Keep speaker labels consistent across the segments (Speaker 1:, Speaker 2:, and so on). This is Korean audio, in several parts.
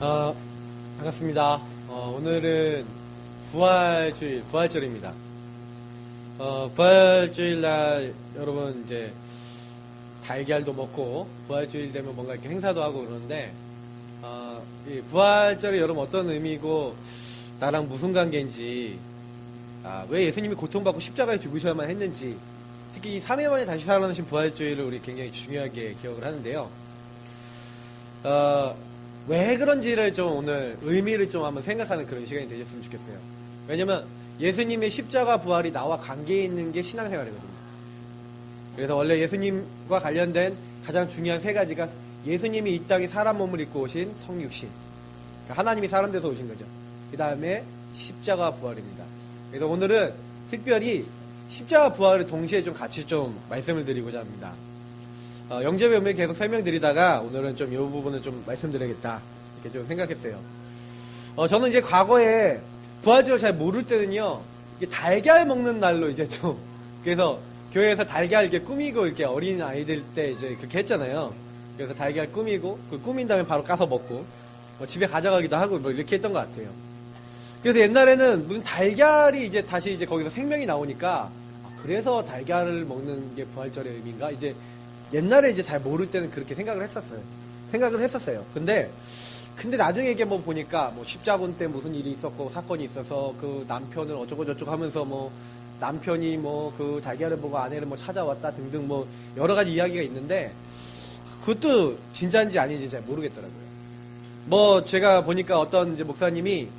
Speaker 1: 어, 반갑습니다. 오늘은 부활절입니다. 부활주일날 여러분 이제 달걀도 먹고 부활주일 되면 뭔가 이렇게 행사도 하고 그러는데 이 부활절이 여러분 어떤 의미고 나랑 무슨 관계인지 왜 예수님이 고통받고 십자가에 죽으셔야만 했는지 특히 3일 만에 다시 살아나신 부활주일을 우리 굉장히 중요하게 기억을 하는데요. 왜 그런지를 좀 오늘 의미를 좀 한번 생각하는 그런 시간이 되셨으면 좋겠어요. 왜냐면 예수님의 십자가 부활이 나와 관계 있는 게 신앙생활이거든요. 그래서 원래 예수님과 관련된 가장 중요한 세 가지가 예수님이 이 땅에 사람 몸을 입고 오신 성육신, 그러니까 하나님이 사람 돼서 오신 거죠. 그 다음에 십자가 부활입니다. 그래서 오늘은 특별히 십자가 부활을 동시에 좀 같이 좀 말씀을 드리고자 합니다. 영접의 의미를 계속 설명드리다가 오늘은 좀 이 부분을 좀 말씀드려야겠다 이렇게 좀 생각했어요. 저는 이제 과거에 부활절을 잘 모를 때는요, 이게 달걀 먹는 날로 이제 좀, 그래서 교회에서 달걀 이렇게 꾸미고 이렇게 어린 아이들 때 이제 그렇게 했잖아요. 그래서 달걀 꾸미고, 그 꾸민 다음에 바로 까서 먹고, 집에 가져가기도 하고 뭐 이렇게 했던 것 같아요. 그래서 옛날에는 무슨 달걀이 이제 다시 이제 거기서 생명이 나오니까, 그래서 달걀을 먹는 게 부활절의 의미인가? 이제 옛날에 이제 잘 모를 때는 그렇게 생각을 했었어요. 근데 나중에 이게 뭐 보니까 뭐 십자군 때 무슨 일이 있었고 사건이 있어서 그 남편을 어쩌고 저쩌고 하면서 뭐 남편이 뭐 그 달걀을 보고 아내를 뭐 찾아왔다 등등 뭐 여러 가지 이야기가 있는데 그것도 진짜인지 아닌지 잘 모르겠더라고요. 뭐 제가 보니까 어떤 이제 목사님이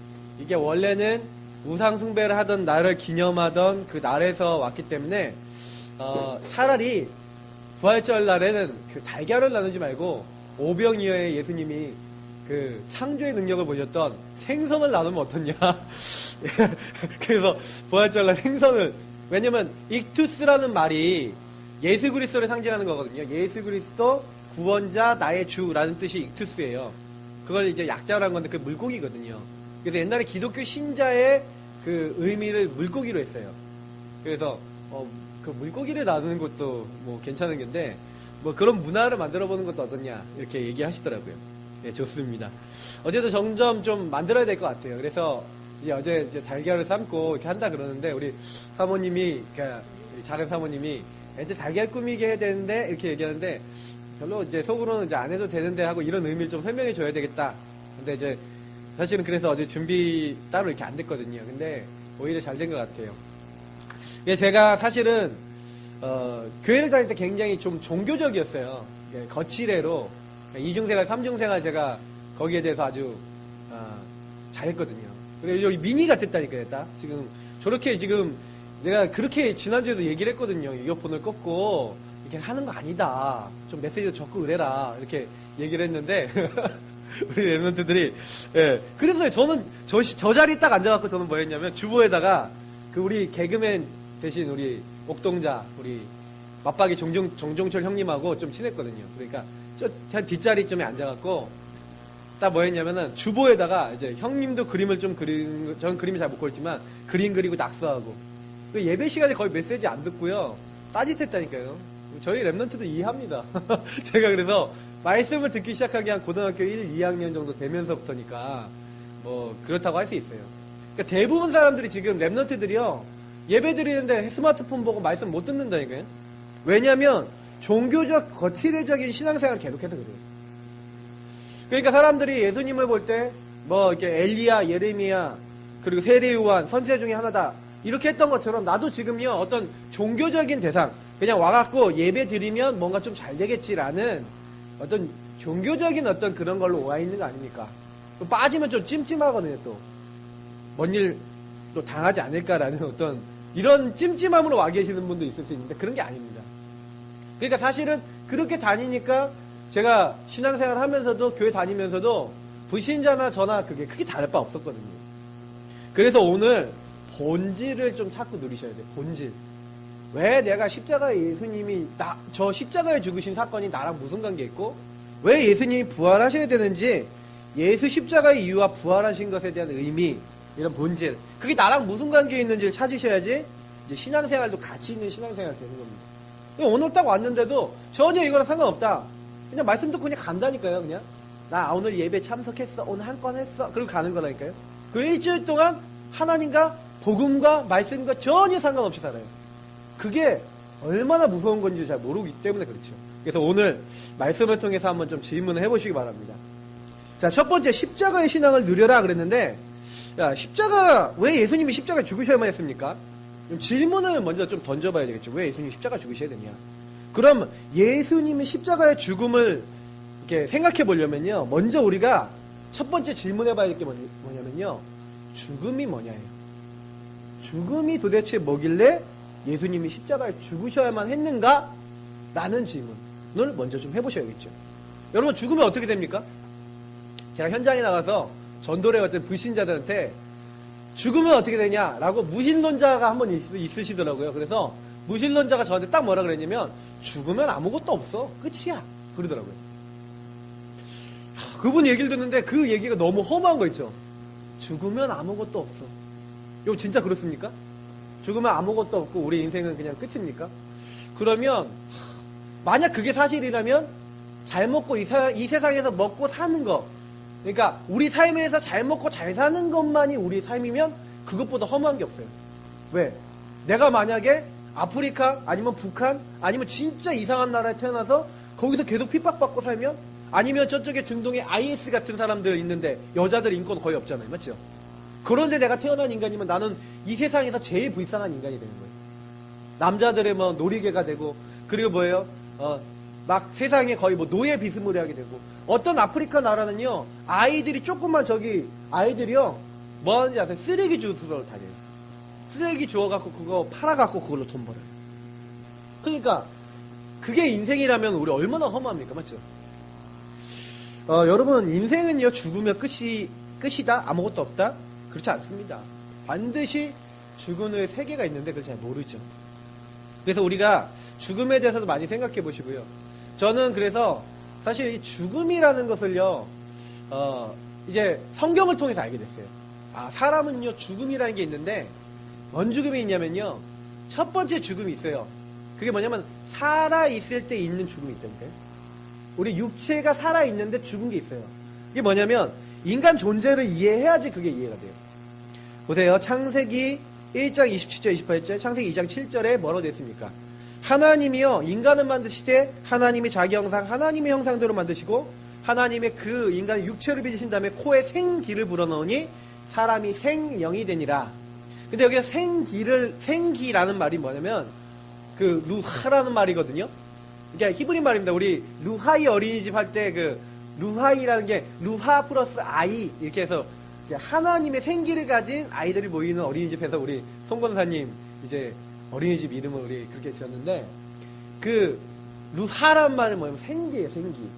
Speaker 1: 이게 원래는 우상 숭배를 하던 날을 기념하던 그 날에서 왔기 때문에 차라리 부활절 날에는 그 달걀을 나누지 말고 오병이어의 예수님이 그 창조의 능력을 보셨던 생선을 나누면 어떻냐. 그래서 부활절 날 생선을, 왜냐면 익투스라는 말이 예수 그리스도를 상징하는 거거든요. 예수 그리스도 구원자 나의 주라는 뜻이 익투스예요. 그걸 이제 약자로 한 건데 그 물고기거든요. 그래서 옛날에 기독교 신자의 그 의미를 물고기로 했어요. 그래서 그 물고기를 나누는 것도 뭐 괜찮은 건데 뭐 그런 문화를 만들어 보는 것도 어떠냐 이렇게 얘기하시더라고요. 네, 좋습니다. 어제도 점점 좀 만들어야 될 것 같아요. 그래서 어제 이제 달걀을 삶고 이렇게 한다 그러는데 우리 사모님이, 그러니까 작은 사모님이 이제 달걀 꾸미게 해야 되는데 이렇게 얘기하는데 별로 이제 속으로는 이제 안 해도 되는데 하고 이런 의미를 좀 설명해 줘야 되겠다. 근데 이제 사실은 그래서 어제 준비 따로 이렇게 안 됐거든요. 근데 오히려 잘 된 것 같아요. 제가 사실은 교회를 다닐 때 굉장히 좀 종교적이었어요. 거칠애로 이중생활, 삼중생활 제가 거기에 대해서 아주 잘했거든요. 그래서 여기 미니 같았다니까요. 딱 지금 저렇게 지금 내가 그렇게 지난주에도 얘기를 했거든요. 이어폰을 꺾고 이렇게 하는 거 아니다. 좀 메시지도 적고 그래라. 이렇게 얘기를 했는데 우리 랩런트들이 그래서 저는 저 자리에 딱 앉아갖고 저는 뭐 했냐면 주보에다가 그 우리 개그맨 대신 우리 옥동자 우리 맞박이 정종철 형님하고 좀 친했거든요. 그러니까 저 뒷자리쯤에 앉아갖고 딱 뭐 했냐면은 주보에다가 이제 형님도 그림을 좀 그리는, 전 그림을 잘 못 그렸지만 그림 그리고 낙서하고 예배 시간에 거의 메시지 안 듣고요. 따짓했다니까요. 저희 랩런트도 이해합니다. 제가 그래서 말씀을 듣기 시작한 게 한 고등학교 1, 2학년 정도 되면서부터니까 뭐 그렇다고 할 수 있어요. 그러니까 대부분 사람들이 지금 랩런트들이요. 예배 드리는데 스마트폰 보고 말씀 못 듣는다니까요. 왜냐면 종교적 거칠애적인 신앙생활을 계속해서 그래요. 그러니까 사람들이 예수님을 볼 때 뭐 이렇게 엘리야, 예레미야, 그리고 세례 요한 선지자 중에 하나다 이렇게 했던 것처럼 나도 지금요 어떤 종교적인 대상 그냥 와갖고 예배 드리면 뭔가 좀 잘 되겠지라는 어떤 종교적인 어떤 그런 걸로 와 있는 거 아닙니까? 또 빠지면 좀 찜찜하거든요. 또 뭔 일 또 당하지 않을까라는 어떤 이런 찜찜함으로 와 계시는 분도 있을 수 있는데 그런 게 아닙니다. 그러니까 사실은 그렇게 다니니까 제가 신앙생활 하면서도 교회 다니면서도 불신자나 저나 그게 크게 다를 바 없었거든요. 그래서 오늘 본질을 좀 찾고 누리셔야 돼요. 본질. 왜 내가 십자가에 예수님이 저 십자가에 죽으신 사건이 나랑 무슨 관계 있고 왜 예수님이 부활하셔야 되는지 예수 십자가의 이유와 부활하신 것에 대한 의미 이런 본질 그게 나랑 무슨 관계 있는지를 찾으셔야지 이제 신앙생활도 가치 있는 신앙생활 되는 겁니다. 오늘 딱 왔는데도 전혀 이거랑 상관없다. 그냥 말씀 듣고 그냥 간다니까요. 그냥 나 오늘 예배 참석했어. 오늘 한 건 했어. 그리고 가는 거라니까요. 그 일주일 동안 하나님과 복음과 말씀과 전혀 상관없이 살아요. 그게 얼마나 무서운 건지 잘 모르기 때문에 그렇죠. 그래서 오늘 말씀을 통해서 한번 좀 질문을 해보시기 바랍니다. 자, 첫 번째 십자가의 신앙을 누려라 그랬는데, 야, 십자가 왜 예수님이 십자가 죽으셔야만 했습니까? 질문을 먼저 좀 던져봐야 되겠죠. 왜 예수님이 십자가 죽으셔야 되냐? 그럼 예수님이 십자가의 죽음을 이렇게 생각해 보려면요, 먼저 우리가 첫 번째 질문해봐야 될 게 뭐냐면요, 죽음이 뭐냐예요. 죽음이 도대체 뭐길래 예수님이 십자가에 죽으셔야만 했는가? 라는 질문을 먼저 좀 해보셔야겠죠. 여러분, 죽으면 어떻게 됩니까? 제가 현장에 나가서 전도를 해왔던 불신자들한테 죽으면 어떻게 되냐라고 무신론자가 한 번 있으시더라고요. 그래서 무신론자가 저한테 딱 뭐라 그랬냐면, 죽으면 아무것도 없어. 끝이야. 그러더라고요. 그분 얘기를 듣는데 그 얘기가 너무 험한 거 있죠. 죽으면 아무것도 없어. 이거 진짜 그렇습니까? 죽으면 아무것도 없고 우리 인생은 그냥 끝입니까? 그러면 만약 그게 사실이라면 잘 먹고 이 세상에서 먹고 사는 거, 그러니까 우리 삶에서 잘 먹고 잘 사는 것만이 우리 삶이면 그것보다 험한 게 없어요. 왜? 내가 만약에 아프리카 아니면 북한 아니면 진짜 이상한 나라에 태어나서 거기서 계속 핍박받고 살면, 아니면 저쪽에 중동에 IS 같은 사람들 있는데 여자들 인권 거의 없잖아요. 맞죠? 그런데 내가 태어난 인간이면 나는 이 세상에서 제일 불쌍한 인간이 되는 거예요. 남자들의 뭐 놀이개가 되고, 그리고 뭐예요? 막 세상에 거의 뭐 노예 비스무리하게 되고, 어떤 아프리카 나라는요, 아이들이 조금만 아이들이요, 뭐 하는지 아세요? 쓰레기 주우러 다녀요. 쓰레기 주워갖고 그거 팔아갖고 그걸로 돈 벌어요. 그러니까 그게 인생이라면 우리 얼마나 허무합니까? 맞죠? 여러분, 인생은요, 죽으면 끝이다? 아무것도 없다? 그렇지 않습니다. 반드시 죽은 후에 세계가 있는데 그걸 잘 모르죠. 그래서 우리가 죽음에 대해서도 많이 생각해 보시고요. 저는 그래서 사실 이 죽음이라는 것을요, 이제 성경을 통해서 알게 됐어요. 아, 사람은요, 죽음이라는 게 있는데, 뭔 죽음이 있냐면요, 첫 번째 죽음이 있어요. 그게 뭐냐면, 살아있을 때 있는 죽음이 있다니까요. 우리 육체가 살아있는데 죽은 게 있어요. 이게 뭐냐면, 인간 존재를 이해해야지 그게 이해가 돼요. 보세요. 창세기 1장 27절, 28절, 창세기 2장 7절에 뭐라고 됐습니까? 하나님이요, 인간을 만드시되 하나님이 자기 형상, 하나님의 형상대로 만드시고, 하나님의 그 인간의 육체를 빚으신 다음에 코에 생기를 불어넣으니 사람이 생영이 되니라. 근데 여기서 생기라는 말이 뭐냐면, 그 루하라는 말이거든요. 그러니까 히브리 말입니다. 우리 루하이 어린이집 할 때 그 루하이라는 게 루하 플러스 아이, 이렇게 해서 하나님의 생기를 가진 아이들이 모이는 어린이집에서 우리 송 권사님 이제 어린이집 이름을 우리 그렇게 지었는데, 그 루하란 말은 뭐냐면 생기예요. 생기.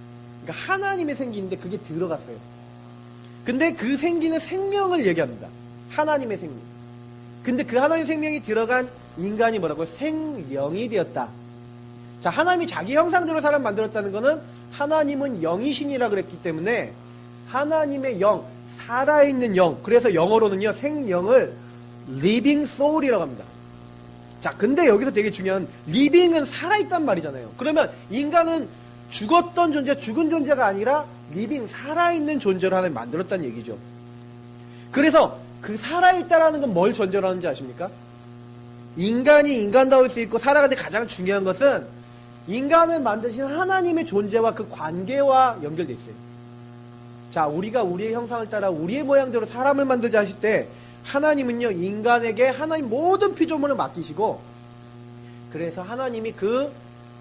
Speaker 1: 그러니까 하나님의 생기인데 그게 들어갔어요. 근데 그 생기는 생명을 얘기합니다. 하나님의 생명. 근데 그 하나님의 생명이 들어간 인간이 뭐라고요? 생영이 되었다. 자, 하나님이 자기 형상대로 사람 만들었다는 거는 하나님은 영이신이라 그랬기 때문에 하나님의 영, 살아있는 영, 그래서 영어로는요, 생영을 living soul이라고 합니다. 자, 근데 여기서 되게 중요한, living은 살아있단 말이잖아요. 그러면 인간은 죽었던 존재, 죽은 존재가 아니라 living, 살아있는 존재로 하나님 만들었다는 얘기죠. 그래서 그 살아있다라는 건 뭘 전제로 하는지 아십니까? 인간이 인간다울 수 있고 살아가는데 가장 중요한 것은 인간을 만드신 하나님의 존재와 그 관계와 연결되어 있어요. 자, 우리가 우리의 형상을 따라 우리의 모양대로 사람을 만들자 하실 때 하나님은요, 인간에게 하나님 모든 피조물을 맡기시고, 그래서 하나님이 그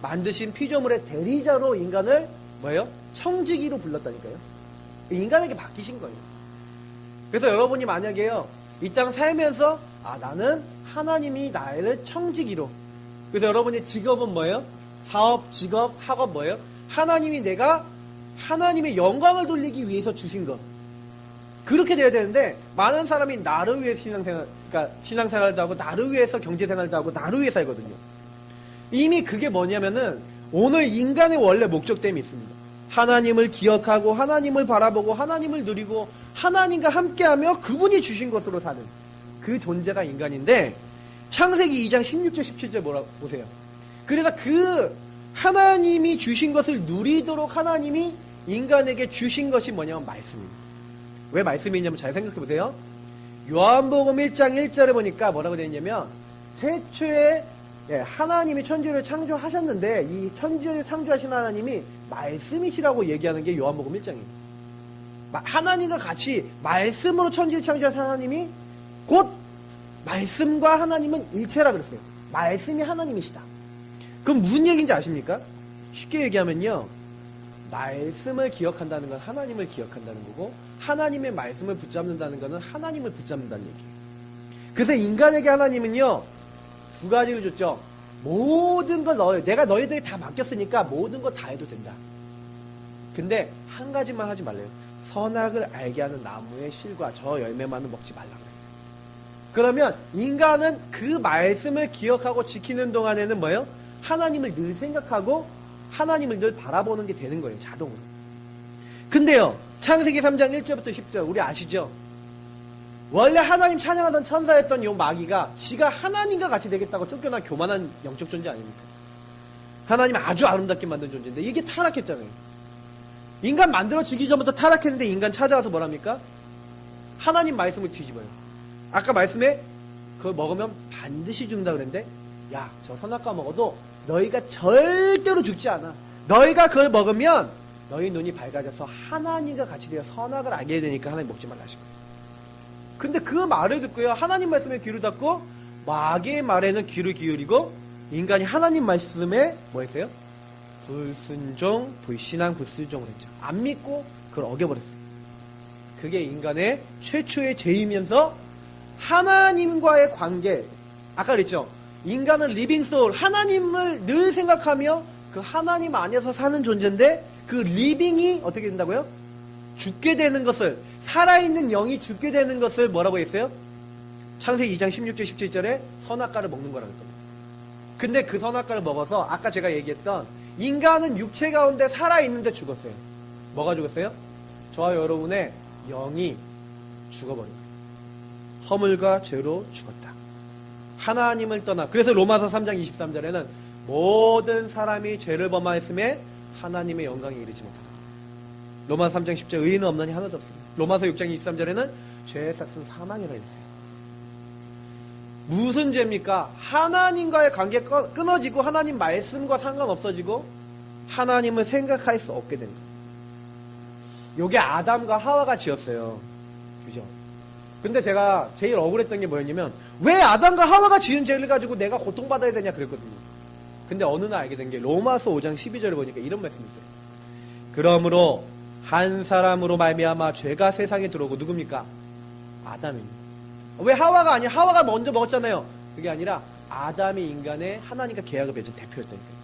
Speaker 1: 만드신 피조물의 대리자로 인간을 뭐예요? 청지기로 불렀다니까요. 인간에게 맡기신 거예요. 그래서 여러분이 만약에요, 이 땅 살면서 나는 하나님이 나를 청지기로, 그래서 여러분의 직업은 뭐예요? 사업, 직업, 학업 뭐예요? 하나님이 내가 하나님의 영광을 돌리기 위해서 주신 것. 그렇게 돼야 되는데, 많은 사람이 나를 위해 신앙생활도 하고, 나를 위해서 경제생활도 하고, 나를 위해 살거든요. 이미 그게 뭐냐면은, 오늘 인간의 원래 목적됨이 있습니다. 하나님을 기억하고, 하나님을 바라보고, 하나님을 누리고, 하나님과 함께하며 그분이 주신 것으로 사는 그 존재가 인간인데, 창세기 2장 16절, 17절 뭐라고 보세요. 그래서 그 하나님이 주신 것을 누리도록 하나님이 인간에게 주신 것이 뭐냐면 말씀입니다. 왜 말씀이냐면 잘 생각해 보세요. 요한복음 1장 1절에 보니까 뭐라고 되어 있냐면 태초에 하나님이 천지를 창조하셨는데 이 천지를 창조하신 하나님이 말씀이시라고 얘기하는 게 요한복음 1장이에요. 하나님과 같이 말씀으로 천지를 창조하신 하나님이 곧 말씀과 하나님은 일체라 그랬어요. 말씀이 하나님이시다. 그럼 무슨 얘기인지 아십니까? 쉽게 얘기하면요. 말씀을 기억한다는 건 하나님을 기억한다는 거고 하나님의 말씀을 붙잡는다는 것은 하나님을 붙잡는다는 얘기예요. 그래서 인간에게 하나님은요. 두 가지를 줬죠. 모든 걸 내가 너희들이 다 맡겼으니까 모든 거 다 해도 된다. 근데 한 가지만 하지 말래요. 선악을 알게 하는 나무의 실과 저 열매만은 먹지 말라 그랬어요. 그러면 인간은 그 말씀을 기억하고 지키는 동안에는 뭐예요? 하나님을 늘 생각하고 하나님을 늘 바라보는 게 되는 거예요. 자동으로. 근데요. 창세기 3장 1절부터 10절 우리 아시죠? 원래 하나님 찬양하던 천사였던 요 마귀가 지가 하나님과 같이 되겠다고 쫓겨난 교만한 영적 존재 아닙니까? 하나님 아주 아름답게 만든 존재인데 이게 타락했잖아요. 인간 만들어지기 전부터 타락했는데 인간 찾아와서 뭐랍니까? 하나님 말씀을 뒤집어요. 아까 말씀에 그걸 먹으면 반드시 죽는다 그랬는데 야, 저 선악과 먹어도 너희가 절대로 죽지 않아. 너희가 그걸 먹으면 너희 눈이 밝아져서 하나님과 같이 되어 선악을 알게 되니까 하나님 먹지 말라 하신 거예요. 근데 그 말을 듣고요. 하나님 말씀에 귀를 닫고 마귀의 말에는 귀를 기울이고 인간이 하나님 말씀에 뭐 했어요? 불순종, 불신앙, 불순종을 했죠. 안 믿고 그걸 어겨버렸어요. 그게 인간의 최초의 죄이면서 하나님과의 관계 아까 그랬죠. 인간은 리빙 소울, 하나님을 늘 생각하며 그 하나님 안에서 사는 존재인데 그 리빙이 어떻게 된다고요? 죽게 되는 것을 살아있는 영이 죽게 되는 것을 뭐라고 했어요? 창세기 2장 16절 17절에 선악과를 먹는 거라고 했거든요. 근데 그 선악과를 먹어서 아까 제가 얘기했던 인간은 육체 가운데 살아있는데 죽었어요. 뭐가 죽었어요? 저와 여러분의 영이 죽어버린 거예요. 허물과 죄로 죽었다. 하나님을 떠나 그래서 로마서 3장 23절에는 모든 사람이 죄를 범하였음에 하나님의 영광에 이르지 못하다. 로마서 3장 10절 의인은 없나니 하나도 없습니다. 로마서 6장 23절에는 죄의 삭은 사망이라 했어요. 무슨 죄입니까? 하나님과의 관계가 끊어지고 하나님 말씀과 상관없어지고 하나님을 생각할 수 없게 된 거예요. 요게 아담과 하와가 지었어요. 그죠? 근데 제가 제일 억울했던 게 뭐였냐면 왜 아담과 하와가 지은 죄를 가지고 내가 고통받아야 되냐 그랬거든요. 근데 어느 날 알게 된 게 로마서 5장 12절을 보니까 이런 말씀이 있어요. 그러므로 한 사람으로 말미암아 죄가 세상에 들어오고 누굽니까? 아담입니다. 왜 하와가 아니야? 하와가 먼저 먹었잖아요. 그게 아니라 아담이 인간의 하나님과 계약을 맺은 대표였다니까요.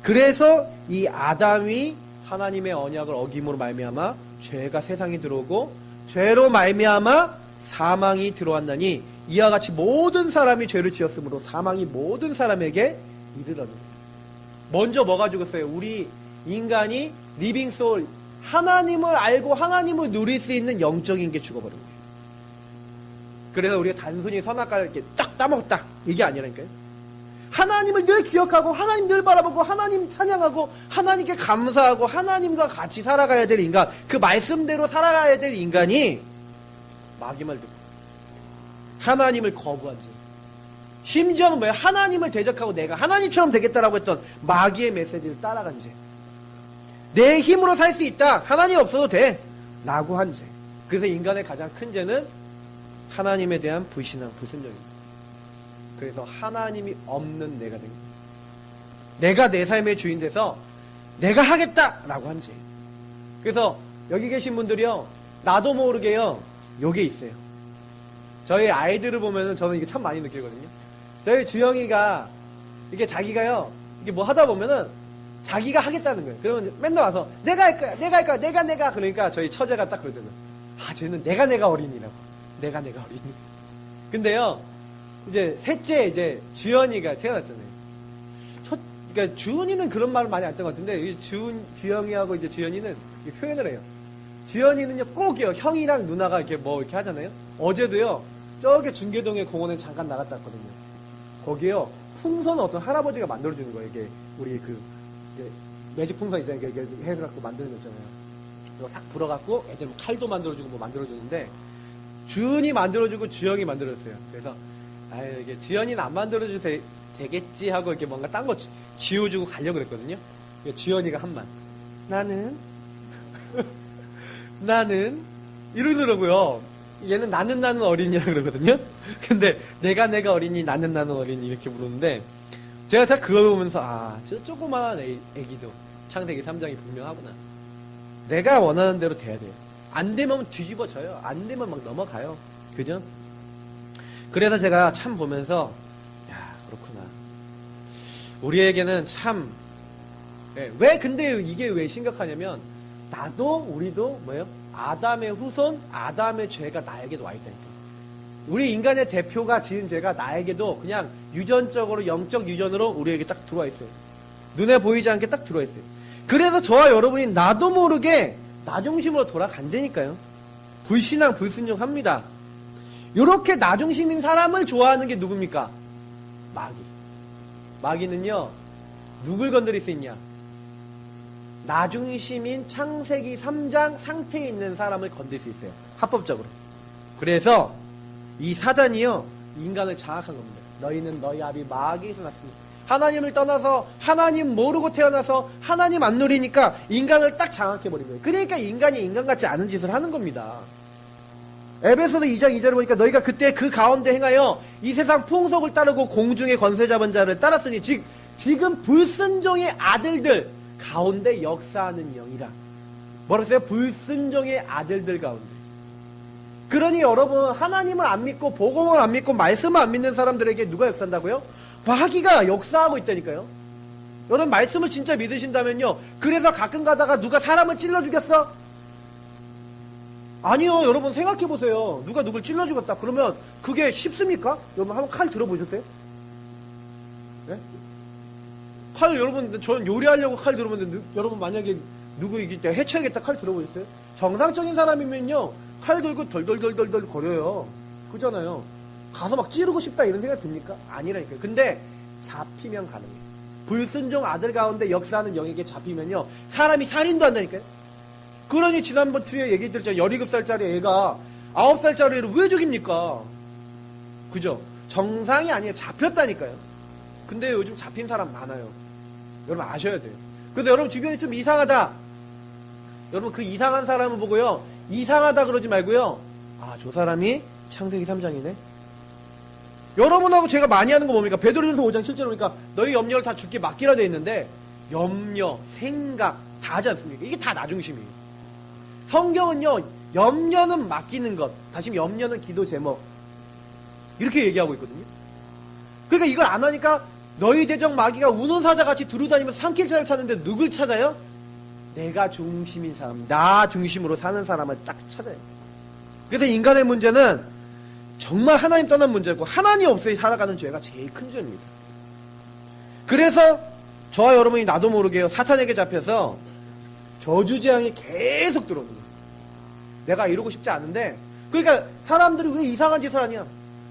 Speaker 1: 그래서 이 아담이 하나님의 언약을 어김으로 말미암아 죄가 세상에 들어오고 죄로 말미암아 사망이 들어왔나니 이와 같이 모든 사람이 죄를 지었으므로 사망이 모든 사람에게 이르렀느니라. 먼저 뭐가 죽었어요? 우리 인간이 리빙 소울 하나님을 알고 하나님을 누릴 수 있는 영적인 게 죽어버린 거예요. 그래서 우리가 단순히 선악과를 이렇게 딱 따먹었다 이게 아니라니까요. 하나님을 늘 기억하고 하나님 늘 바라보고 하나님 찬양하고 하나님께 감사하고 하나님과 같이 살아가야 될 인간 그 말씀대로 살아가야 될 인간이 마귀 말 듣고 하나님을 거부한 죄. 심지어는 뭐예요? 하나님을 대적하고 내가 하나님처럼 되겠다라고 했던 마귀의 메시지를 따라간 죄. 내 힘으로 살 수 있다. 하나님 없어도 돼. 라고 한 죄. 그래서 인간의 가장 큰 죄는 하나님에 대한 불신앙, 불순종입니다. 그래서 하나님이 없는 내가 된 거예요. 내가 내 삶의 주인 돼서 내가 하겠다라고 한 죄. 그래서 여기 계신 분들이요. 나도 모르게요. 요게 있어요. 저희 아이들을 보면은 저는 이게 참 많이 느끼거든요. 저희 주영이가 이게 자기가요. 이게 뭐 하다 보면은 자기가 하겠다는 거예요. 그러면 맨날 와서 내가 할 거야. 내가 할 거야. 내가. 그러니까 저희 처제가 딱 그러더라고요. 아, 쟤는 내가 어린이라고. 내가 어린이. 근데요. 이제 셋째 이제 주연이가 태어났잖아요. 그러니까 주은이는 그런 말을 많이 안 했던 것 같은데 주영이하고 이제 주연이는 표현을 해요. 주연이는요 꼭이요 형이랑 누나가 이렇게 뭐 이렇게 하잖아요. 어제도요 저기 중계동의 공원에 잠깐 나갔다 왔거든요. 거기에요 풍선 어떤 할아버지가 만들어주는 거예요. 이게 우리 그 매직 풍선 있잖아요. 이렇게 해갖고 만드는 거 있잖아요. 이거 싹 불어갖고 애들 뭐 칼도 만들어주고 뭐 만들어주는데 주은이 만들어주고 주영이 만들어줬어요. 그래서 아유 이게 주연이는 안 만들어줘도 되겠지 하고 이렇게 뭔가 딴 거 지워주고 가려고 그랬거든요. 주연이가 한만 나는 나는 이러더라고요. 얘는 나는 어린이라 그러거든요. 근데 내가 어린이 나는 어린이 이렇게 부르는데 제가 딱 그거 보면서 아 저 조그마한 애기도 창세기 3장이 분명하구나. 내가 원하는 대로 돼야 돼요. 안 되면 뒤집어져요. 안 되면 막 넘어가요. 그죠? 그래서 제가 참 보면서 야 그렇구나. 우리에게는 참 왜 근데 이게 왜 심각하냐면 나도 우리도 뭐예요? 아담의 후손, 아담의 죄가 나에게도 와 있다니까. 우리 인간의 대표가 지은 죄가 나에게도 그냥 유전적으로 영적 유전으로 우리에게 딱 들어와 있어요. 눈에 보이지 않게 딱 들어와 있어요. 그래서 저와 여러분이 나도 모르게 나 중심으로 돌아간다니까요. 불신앙, 불순종합니다. 이렇게 나 중심인 사람을 좋아하는 게 누굽니까? 마귀. 마귀는요, 누굴 건드릴 수 있냐? 나 중심인 창세기 3장 상태에 있는 사람을 건들 수 있어요. 합법적으로. 그래서 이 사단이요, 인간을 장악한 겁니다. 너희는 너희 아비 마귀에서 났습니다. 하나님을 떠나서 하나님 모르고 태어나서 하나님 안 누리니까 인간을 딱 장악해버린 거예요. 그러니까 인간이 인간 같지 않은 짓을 하는 겁니다. 에베소서 2장 2절을 보니까 너희가 그때 그 가운데 행하여 이 세상 풍속을 따르고 공중의 권세 잡은 자를 따랐으니 즉 지금 불순종의 아들들 가운데 역사하는 영이라. 뭐라고 했어요? 불순종의 아들들 가운데. 그러니 여러분 하나님을 안 믿고 복음을 안 믿고 말씀을 안 믿는 사람들에게 누가 역사한다고요? 마귀가 역사하고 있다니까요. 여러분 말씀을 진짜 믿으신다면요. 그래서 가끔 가다가 누가 사람을 찔러 죽였어? 아니요. 여러분 생각해보세요. 누가 누굴 찔러 죽였다. 그러면 그게 쉽습니까? 여러분 한번 칼 들어보셨어요? 네? 칼 여러분 저는 요리하려고 칼 들어보는데 여러분 만약에 누구 이길 때 해쳐야겠다 칼 들어보셨어요? 정상적인 사람이면요. 칼 들고 덜덜덜덜 거려요. 그잖아요. 가서 막 찌르고 싶다 이런 생각 듭니까? 아니라니까요. 근데 잡히면 가능해요. 불순종 아들 가운데 역사하는 영에게 잡히면요. 사람이 살인도 한다니까요. 그러니 지난번 주에 얘기 들었죠. 17살짜리 애가 9살짜리를 왜 죽입니까? 그죠? 정상이 아니에요. 잡혔다니까요. 근데 요즘 잡힌 사람 많아요. 여러분 아셔야 돼요. 그래서 여러분 주변이 좀 이상하다. 여러분 그 이상한 사람을 보고요. 이상하다 그러지 말고요. 아, 저 사람이 창세기 3장이네. 여러분하고 제가 많이 하는 거 뭡니까? 베드로전서 5장 7절 보니까 너희 염려를 다 주께 맡기라 되어 있는데 염려, 생각 다 하지 않습니까? 이게 다 나 중심이에요. 성경은요. 염려는 맡기는 것. 다시 염려는 기도 제목. 이렇게 얘기하고 있거든요. 그러니까 이걸 안 하니까 너희 대적 마귀가 우는 사자같이 두루다니면서 산길자를 찾는데 누굴 찾아요? 내가 중심인 사람, 나 중심으로 사는 사람을 딱 찾아요. 그래서 인간의 문제는 정말 하나님 떠난 문제고 하나님 없이 살아가는 죄가 제일 큰 죄입니다. 그래서 저와 여러분이 나도 모르게요. 사탄에게 잡혀서 저주재앙이 계속 들어오는 거예요. 내가 이러고 싶지 않은데 그러니까 사람들이 왜 이상한 짓을 하냐.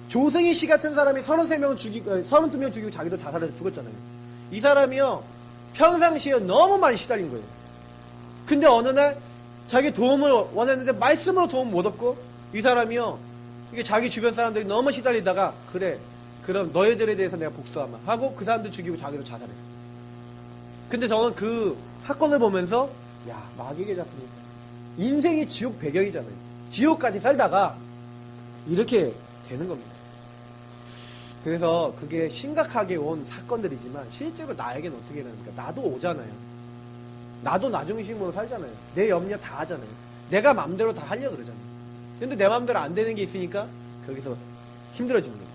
Speaker 1: 조승희 씨 같은 사람이 33명 죽이고 32명 죽이고 자기도 자살해서 죽었잖아요. 이 사람이요. 평상시에 너무 많이 시달린 거예요. 근데 어느 날 자기 도움을 원했는데 말씀으로 도움 못 얻고 이 사람이요. 이게 자기 주변 사람들이 너무 시달리다가 그래 그럼 너희들에 대해서 내가 복수하마 하고 그 사람들 죽이고 자기도 자살했어. 근데 저는 그 사건을 보면서 야 마귀에게 잡히니까 인생이 지옥 배경이잖아요. 지옥까지 살다가 이렇게 되는 겁니다. 그래서 그게 심각하게 온 사건들이지만 실제로 나에게는 어떻게 되는가? 나도 오잖아요. 나도 나 중심으로 살잖아요. 내 염려 다 하잖아요. 내가 맘대로 다 하려고 그러잖아요. 근데 내 맘대로 안 되는 게 있으니까 거기서 힘들어지는 거예요.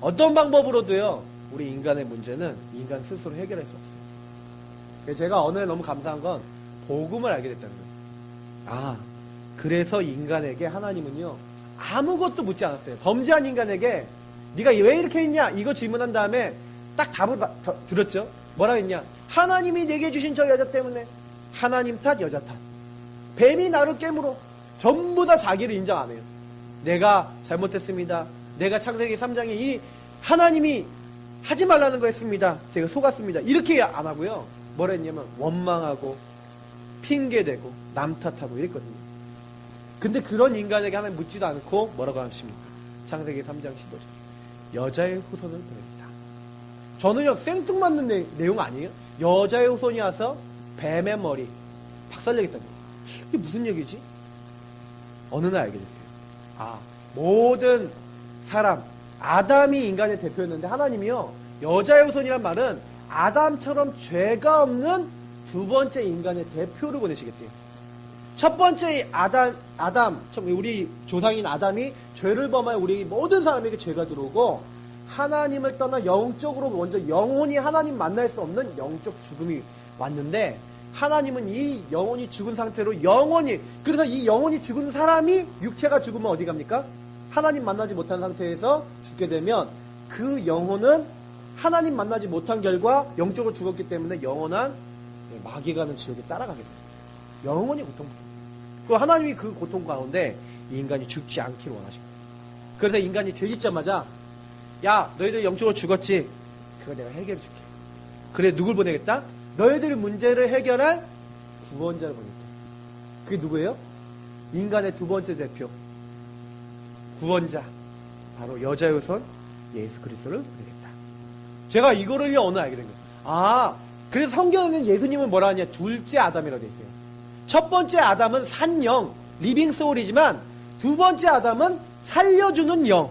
Speaker 1: 어떤 방법으로도요. 우리 인간의 문제는 인간 스스로 해결할 수 없어요. 제가 어느 날 너무 감사한 건 복음을 알게 됐다는 거예요. 아, 그래서 인간에게 하나님은요. 아무것도 묻지 않았어요. 범죄한 인간에게 네가 왜 이렇게 했냐? 이거 질문한 다음에 딱 답을 들었죠. 뭐라 했냐? 하나님이 내게 주신 저 여자 때문에 하나님 탓, 여자 탓. 뱀이 나를 깨물어. 전부 다 자기를 인정 안 해요. 내가 잘못했습니다. 내가 창세기 3장에 이 하나님이 하지 말라는 거 했습니다. 제가 속았습니다. 이렇게 안 하고요. 뭐라 했냐면 원망하고 핑계대고 남 탓하고 이랬거든요. 근데 그런 인간에게 하나님 묻지도 않고 뭐라고 하십니까? 창세기 3장 15절. 여자의 후손을 보냅니다. 저는요, 생뚱맞는 내용 아니에요? 여자의 후손이 와서 뱀의 머리 박살내겠다는 거예요. 이게 무슨 얘기지? 어느 날 알게 됐어요. 아, 모든 사람, 아담이 인간의 대표였는데 하나님이요, 여자의 후손이란 말은 아담처럼 죄가 없는 두 번째 인간의 대표를 보내시겠대요. 첫 번째 아담, 우리 조상인 아담이 죄를 범하여 우리 모든 사람에게 죄가 들어오고 하나님을 떠나 영적으로 먼저 영혼이 하나님 만날 수 없는 영적 죽음이 왔는데 하나님은 이 영혼이 죽은 상태로 그래서 이 영혼이 죽은 사람이 육체가 죽으면 어디 갑니까? 하나님 만나지 못한 상태에서 죽게 되면 그 영혼은 하나님 만나지 못한 결과 영적으로 죽었기 때문에 영원한 마귀 가는 지옥에 따라가게 됩니다. 영원히 고통받습니다. 그리고 하나님이 그 고통 가운데 이 인간이 죽지 않기를 원하십니다. 그래서 인간이 죄 짓자마자 야, 너희들 영적으로 죽었지? 그거 내가 해결해 줄게. 그래, 누굴 보내겠다? 너희들의 문제를 해결할 구원자를 보내겠다. 그게 누구예요? 인간의 두 번째 대표. 구원자. 바로 여자의 후손 예수 그리스도를 보내겠다. 제가 이거를요, 어느 알게 된 거예요. 아, 그래서 성경에는 예수님은 뭐라 하냐? 둘째 아담이라고 되어 있어요. 첫 번째 아담은 산영, 리빙 소울이지만 두 번째 아담은 살려주는 영.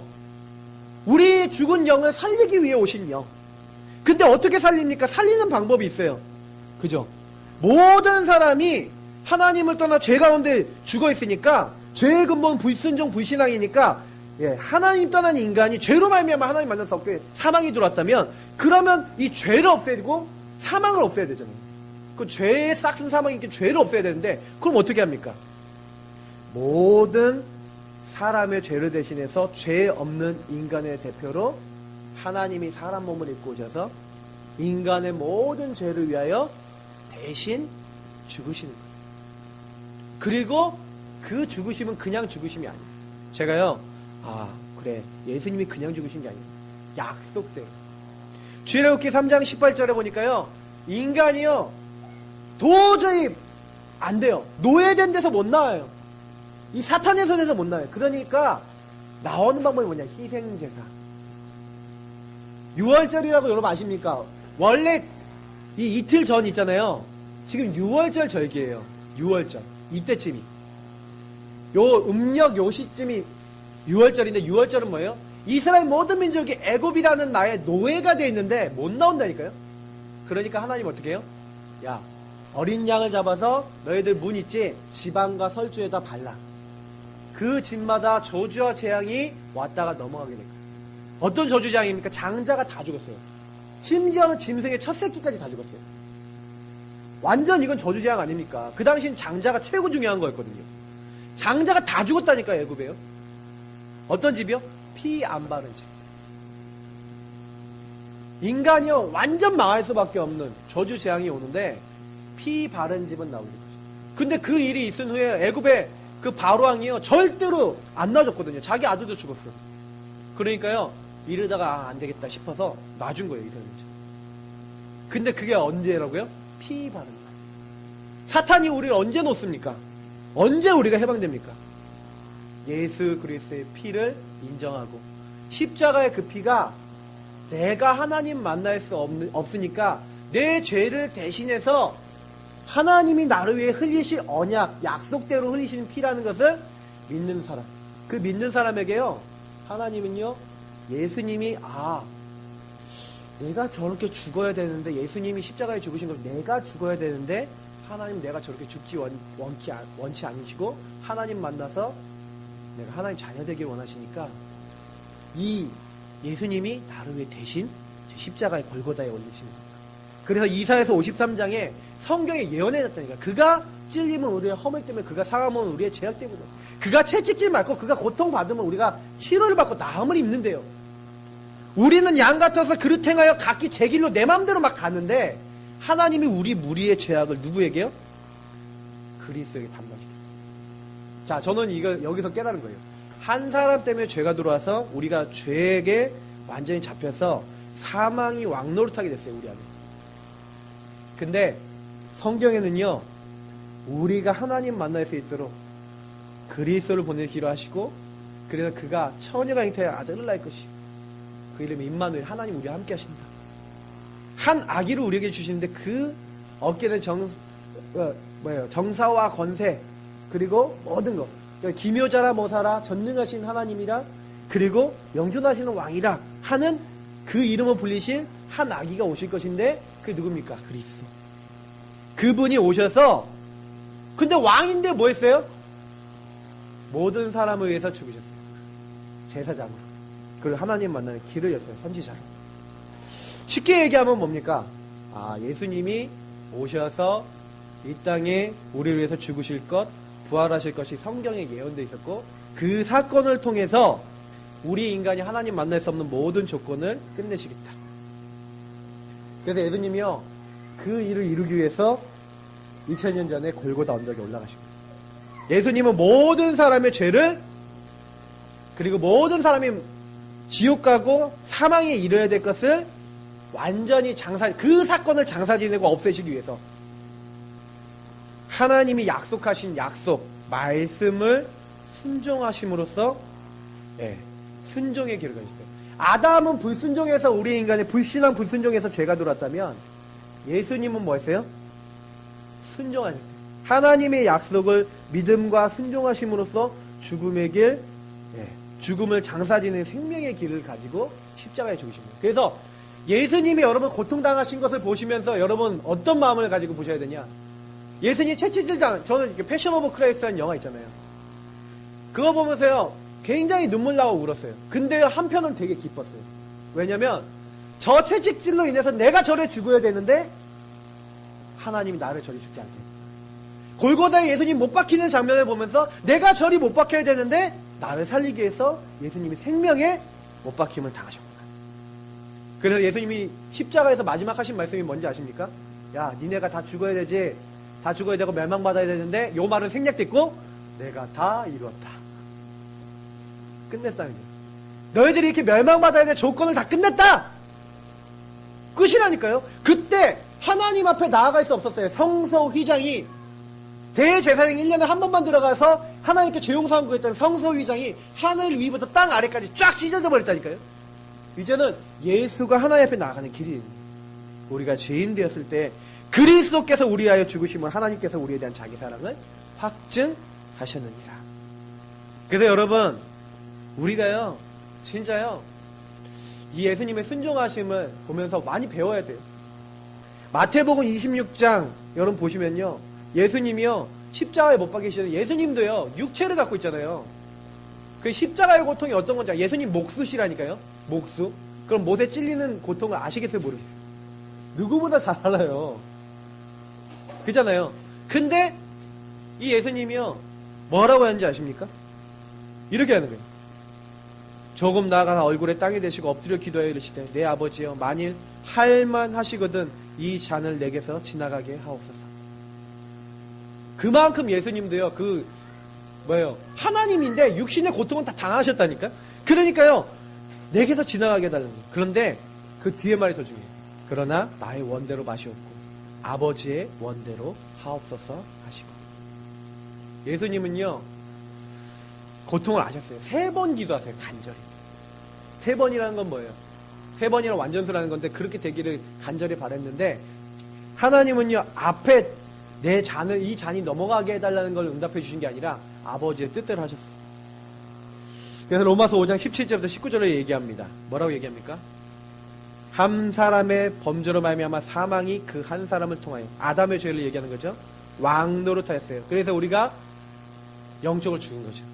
Speaker 1: 우리 죽은 영을 살리기 위해 오신 영. 근데 어떻게 살립니까? 살리는 방법이 있어요. 그죠? 모든 사람이 하나님을 떠나 죄 가운데 죽어 있으니까 죄의 근본은 불순종, 불신앙이니까 하나님 떠난 인간이 죄로 말미암아 하나님 만날 수 없게 사망이 들어왔다면 그러면 이 죄를 없애야 되고 사망을 없애야 되잖아요. 그 죄의 싹슨 사망이니까 죄를 없애야 되는데 그럼 어떻게 합니까? 모든 사람의 죄를 대신해서 죄 없는 인간의 대표로 하나님이 사람 몸을 입고 오셔서 인간의 모든 죄를 위하여 대신 죽으시는 거예요. 그리고 그 죽으심은 그냥 죽으심이 아니에요. 제가요, 그래, 예수님이 그냥 죽으신 게 아니에요. 약속대로. 출애굽기 3장 18절에 보니까요, 인간이요, 도저히 안 돼요. 노예된 데서 못 나와요. 이 사탄의 손에서 못 나와요. 그러니까 나오는 방법이 뭐냐? 희생제사. 6월절이라고 여러분 아십니까? 원래 이 이틀 전 있잖아요. 지금 6월절 절기예요. 6월절. 이때쯤이. 음력 요 시쯤이 6월절인데 6월절은 뭐예요? 이스라엘 모든 민족이 애굽이라는 나의 노예가 돼 있는데 못 나온다니까요. 그러니까 하나님 어떻게 해요? 야, 어린 양을 잡아서 너희들 문 있지? 지방과 설주에다 발라. 그 집마다 저주와 재앙이 왔다가 넘어가게 될 거예요. 어떤 저주재앙입니까? 장자가 다 죽었어요. 심지어는 짐승의 첫 새끼까지 다 죽었어요. 완전 이건 저주재앙 아닙니까? 그 당시엔 장자가 최고 중요한 거였거든요. 장자가 다 죽었다니까, 애굽에요. 어떤 집이요? 피 안 바른 집. 인간이요, 완전 망할 수밖에 없는 저주재앙이 오는데 피 바른 집은 나오게 되죠. 근데 그 일이 있은 후에 애굽의 그 바로왕이요, 절대로 안 놔줬거든요. 자기 아들도 죽었어요. 그러니까요, 이러다가 안 되겠다 싶어서 놔준 거예요, 이스라엘 민족. 근데 그게 언제라고요? 피 바른 날. 사탄이 우리를 언제 놓습니까? 언제 우리가 해방됩니까? 예수 그리스도의 피를 인정하고 십자가의 그 피가 내가 하나님 만날 수 없으니까 내 죄를 대신해서 하나님이 나를 위해 흘리실 언약, 약속대로 흘리시는 피라는 것을 믿는 사람. 그 믿는 사람에게요, 하나님은요, 예수님이 내가 저렇게 죽어야 되는데, 예수님이 십자가에 죽으신 걸 내가 죽어야 되는데 하나님 내가 저렇게 죽지 원치 않으시고 하나님 만나서 내가 하나님 자녀 되길 원하시니까 이 예수님이 나를 위해 대신 십자가의 골고다에 올리시는 겁니다. 그래서 이사야서 53장에 성경에 예언해놨다니까. 그가 찔림은 우리의 허물 때문에, 그가 상함은 우리의 죄악 때문에, 그가 채찍질 맞고 그가 고통받으면 우리가 치료를 받고 나음을 입는데요. 우리는 양 같아서 그릇 행하여 각기 제 길로 내 마음대로 막 가는데 하나님이 우리 무리의 죄악을 누구에게요? 그리스도에게 담당시켜요. 자, 저는 이걸 여기서 깨달은 거예요. 한 사람 때문에 죄가 들어와서 우리가 죄에게 완전히 잡혀서 사망이 왕노릇하게 됐어요, 우리 안에. 근데 성경에는요, 우리가 하나님 만날 수 있도록 그리스도를 보내기로 하시고, 그래서 그가 처녀가 잉태하여 아들을 낳을 것이, 그 이름이 임마누엘, 하나님 우리와 함께 하신다. 한 아기를 우리에게 주시는데 그 어깨는 정사와 권세, 그리고 모든 것, 기묘자라 모사라 전능하신 하나님이라, 그리고 영존하시는 왕이라 하는 그 이름을 불리실 한 아기가 오실 것인데, 그게 누굽니까? 그리스도. 그분이 오셔서, 근데 왕인데 뭐 했어요? 모든 사람을 위해서 죽으셨어요. 제사장으로. 그리고 하나님 만나는 길을 였어요. 선지자로. 쉽게 얘기하면 뭡니까? 예수님이 오셔서 이 땅에 우리를 위해서 죽으실 것, 부활하실 것이 성경에 예언되어 있었고, 그 사건을 통해서 우리 인간이 하나님 만날 수 없는 모든 조건을 끝내시겠다. 그래서 예수님이요, 그 일을 이루기 위해서 2000년 전에 골고다 언덕에 올라가시고, 예수님은 모든 사람의 죄를, 그리고 모든 사람이 지옥 가고 사망에 이르러야 될 것을 완전히 그 사건을 장사 지내고 없애시기 위해서 하나님이 약속하신 약속, 말씀을 순종하심으로써, 순종의 길을 가셨어요. 아담은 불순종해서, 우리 인간의 불신앙 불순종해서 죄가 들어왔다면, 예수님은 뭐 했어요? 순종하셨어요. 하나님의 약속을 믿음과 순종하심으로써 죽음의 길, 죽음을 장사지는 생명의 길을 가지고 십자가에 죽으십니다. 그래서 예수님이 여러분 고통당하신 것을 보시면서 여러분 어떤 마음을 가지고 보셔야 되냐? 예수님 채찍질당, 저는 패션 오브 크라이스트라는 영화 있잖아요. 그거 보면서요, 굉장히 눈물 나고 울었어요. 근데 한편은 되게 기뻤어요. 왜냐면 저 채찍질로 인해서 내가 저래 죽어야 되는데 하나님이 나를 저리 죽지 않게. 골고다에 예수님 못 박히는 장면을 보면서 내가 저리 못 박혀야 되는데 나를 살리기 위해서 예수님이 생명에 못 박힘을 당하셨구나. 그래서 예수님이 십자가에서 마지막 하신 말씀이 뭔지 아십니까? 야, 니네가 다 죽어야 되지. 다 죽어야 되고 멸망받아야 되는데, 요 말은 생략됐고 내가 다 이루었다. 끝냈다는 거예요. 너희들이 이렇게 멸망받아야 될 조건을 다 끝냈다. 끝이라니까요. 그때 하나님 앞에 나아갈 수 없었어요. 성서 휘장이, 대제사장이 1년에 한 번만 들어가서 하나님께 죄용서한 구했던 성서 휘장이 하늘 위부터 땅 아래까지 쫙 찢어져 버렸다니까요. 이제는 예수가 하나님 앞에 나아가는 길이, 우리가 죄인 되었을 때 그리스도께서 우리 위하여 죽으심을 하나님께서 우리에 대한 자기 사랑을 확증하셨느니라. 그래서 여러분, 우리가요, 진짜요, 이 예수님의 순종하심을 보면서 많이 배워야 돼요. 마태복음 26장 여러분 보시면요, 예수님이요 십자가에 못 박히시는, 예수님도요 육체를 갖고 있잖아요. 그 십자가의 고통이 어떤 건지, 예수님 목수시라니까요. 목수. 그럼 못에 찔리는 고통을 아시겠어요, 모르겠어요? 누구보다 잘 알아요. 그잖아요. 근데 이 예수님이요 뭐라고 하는지 아십니까? 이렇게 하는 거예요. 조금 나아가 얼굴에 땅이 대시고 엎드려 기도하여 이르시되, 내 아버지여, 만일 할만 하시거든 이 잔을 내게서 지나가게 하옵소서. 그만큼 예수님도요, 하나님인데 육신의 고통은 다 당하셨다니까? 그러니까요, 내게서 지나가게 해달라는 거예요. 그런데 그 뒤에 말이 더 중요해요. 그러나 나의 원대로 마시옵고 아버지의 원대로 하옵소서 하시고. 예수님은요, 고통을 아셨어요. 3번 기도하세요, 간절히. 3번이라는 건 뭐예요? 3번이랑 완전수라는 건데, 그렇게 되기를 간절히 바랬는데, 하나님은요, 앞에 이 잔이 넘어가게 해달라는 걸 응답해 주신 게 아니라 아버지의 뜻대로 하셨어요. 그래서 로마서 5장 17절부터 19절을 얘기합니다. 뭐라고 얘기합니까? 한 사람의 범죄로 말미암아 사망이 그 한 사람을 통하여, 아담의 죄를 얘기하는 거죠. 왕노릇하였어요. 그래서 우리가 영적으로 죽은 거죠.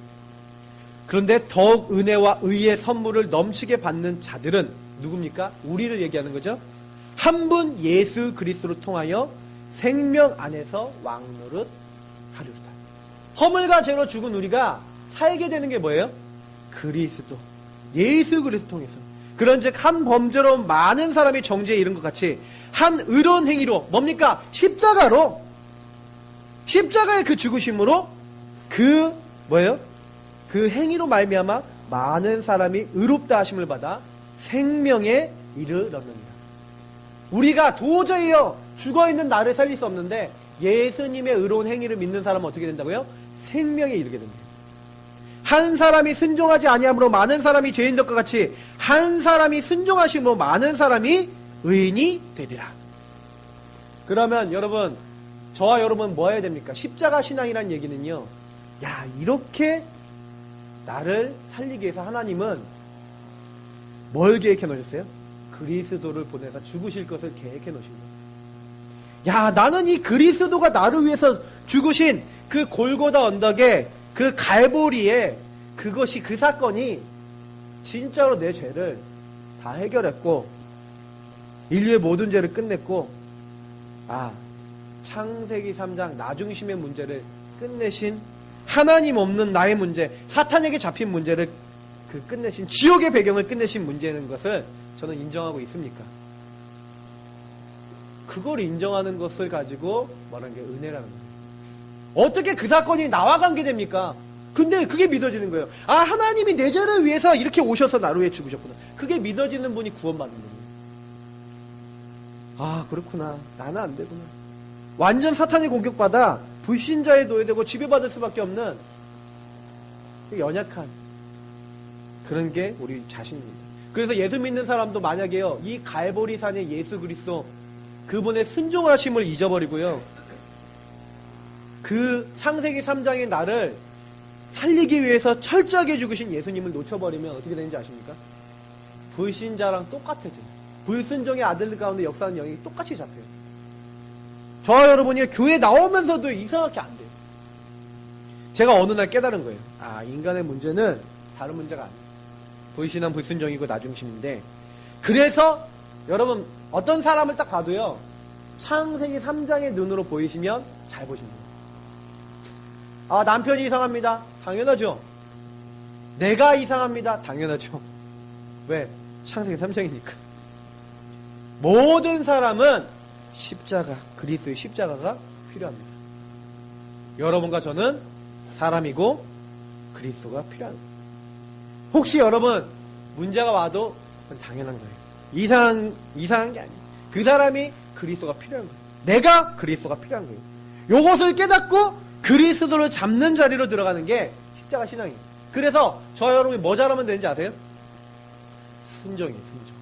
Speaker 1: 그런데 더욱 은혜와 의의 선물을 넘치게 받는 자들은 누굽니까? 우리를 얘기하는 거죠. 한 분 예수 그리스도를 통하여 생명 안에서 왕노릇 하리로다. 허물과 죄로 죽은 우리가 살게 되는 게 뭐예요? 그리스도, 예수 그리스도 통해서. 그런즉 한 범죄로 많은 사람이 정죄에 이른 것 같이 한 의로운 행위로, 뭡니까? 십자가로, 십자가의 그 죽으심으로, 그 행위로 말미암아 많은 사람이 의롭다 하심을 받아 생명에 이르렀느니라. 우리가 도저히요 죽어있는 나를 살릴 수 없는데 예수님의 의로운 행위를 믿는 사람은 어떻게 된다고요? 생명에 이르게 됩니다. 한 사람이 순종하지 아니함으로 많은 사람이 죄인 될것 같이 한 사람이 순종하심으로 많은 사람이 의인이 되리라. 그러면 여러분, 저와 여러분 뭐 해야 됩니까? 십자가 신앙이라는 얘기는요, 야, 이렇게 나를 살리기 위해서 하나님은 뭘 계획해 놓으셨어요? 그리스도를 보내서 죽으실 것을 계획해 놓으신 거예요. 야, 나는 이 그리스도가 나를 위해서 죽으신 그 골고다 언덕에 그 갈보리에 그것이 그 사건이 진짜로 내 죄를 다 해결했고 인류의 모든 죄를 끝냈고, 아, 창세기 3장 나중심의 문제를 끝내신, 하나님 없는 나의 문제, 사탄에게 잡힌 문제를 끝내신, 지옥의 배경을 끝내신 문제는 것을 저는 인정하고 있습니까? 그걸 인정하는 것을 가지고 말하는 게 은혜라는 거예요. 어떻게 그 사건이 나와 관계됩니까? 근데 그게 믿어지는 거예요. 아, 하나님이 내 죄를 위해서 이렇게 오셔서 나를 위해 죽으셨구나. 그게 믿어지는 분이 구원받는 거예요. 아, 그렇구나. 나는 안 되구나. 완전 사탄의 공격받아 불신자에 노예되고 지배받을 수밖에 없는 연약한 그런 게 우리 자신입니다. 그래서 예수 믿는 사람도 만약에요, 이 갈보리산의 예수 그리스도 그분의 순종하심을 잊어버리고요, 그 창세기 3장의 나를 살리기 위해서 철저하게 죽으신 예수님을 놓쳐버리면 어떻게 되는지 아십니까? 불신자랑 똑같아져요. 불순종의 아들들 가운데 역사하는 영역이 똑같이 잡혀요. 저와 여러분이 교회 나오면서도 이상하게 안 돼요. 제가 어느 날 깨달은 거예요. 아, 인간의 문제는 다른 문제가 아니에요. 불신한 불순종이고 나중심인데, 그래서 여러분 어떤 사람을 딱 봐도요, 창세기 3장의 눈으로 보이시면 잘 보십니다. 아, 남편이 이상합니다. 당연하죠. 내가 이상합니다. 당연하죠. 왜? 창세기 3장이니까. 모든 사람은 십자가, 그리스도의 십자가가 필요합니다. 여러분과 저는 사람이고 그리스도가 필요합니다. 혹시 여러분 문제가 와도 그건 당연한 거예요. 이상한 게 아니에요. 그 사람이 그리스도가 필요한 거예요. 내가 그리스도가 필요한 거예요. 요것을 깨닫고 그리스도를 잡는 자리로 들어가는 게 십자가 신앙이에요. 그래서 저와 여러분이 뭐 잘하면 되는지 아세요? 순종이에요, 순종.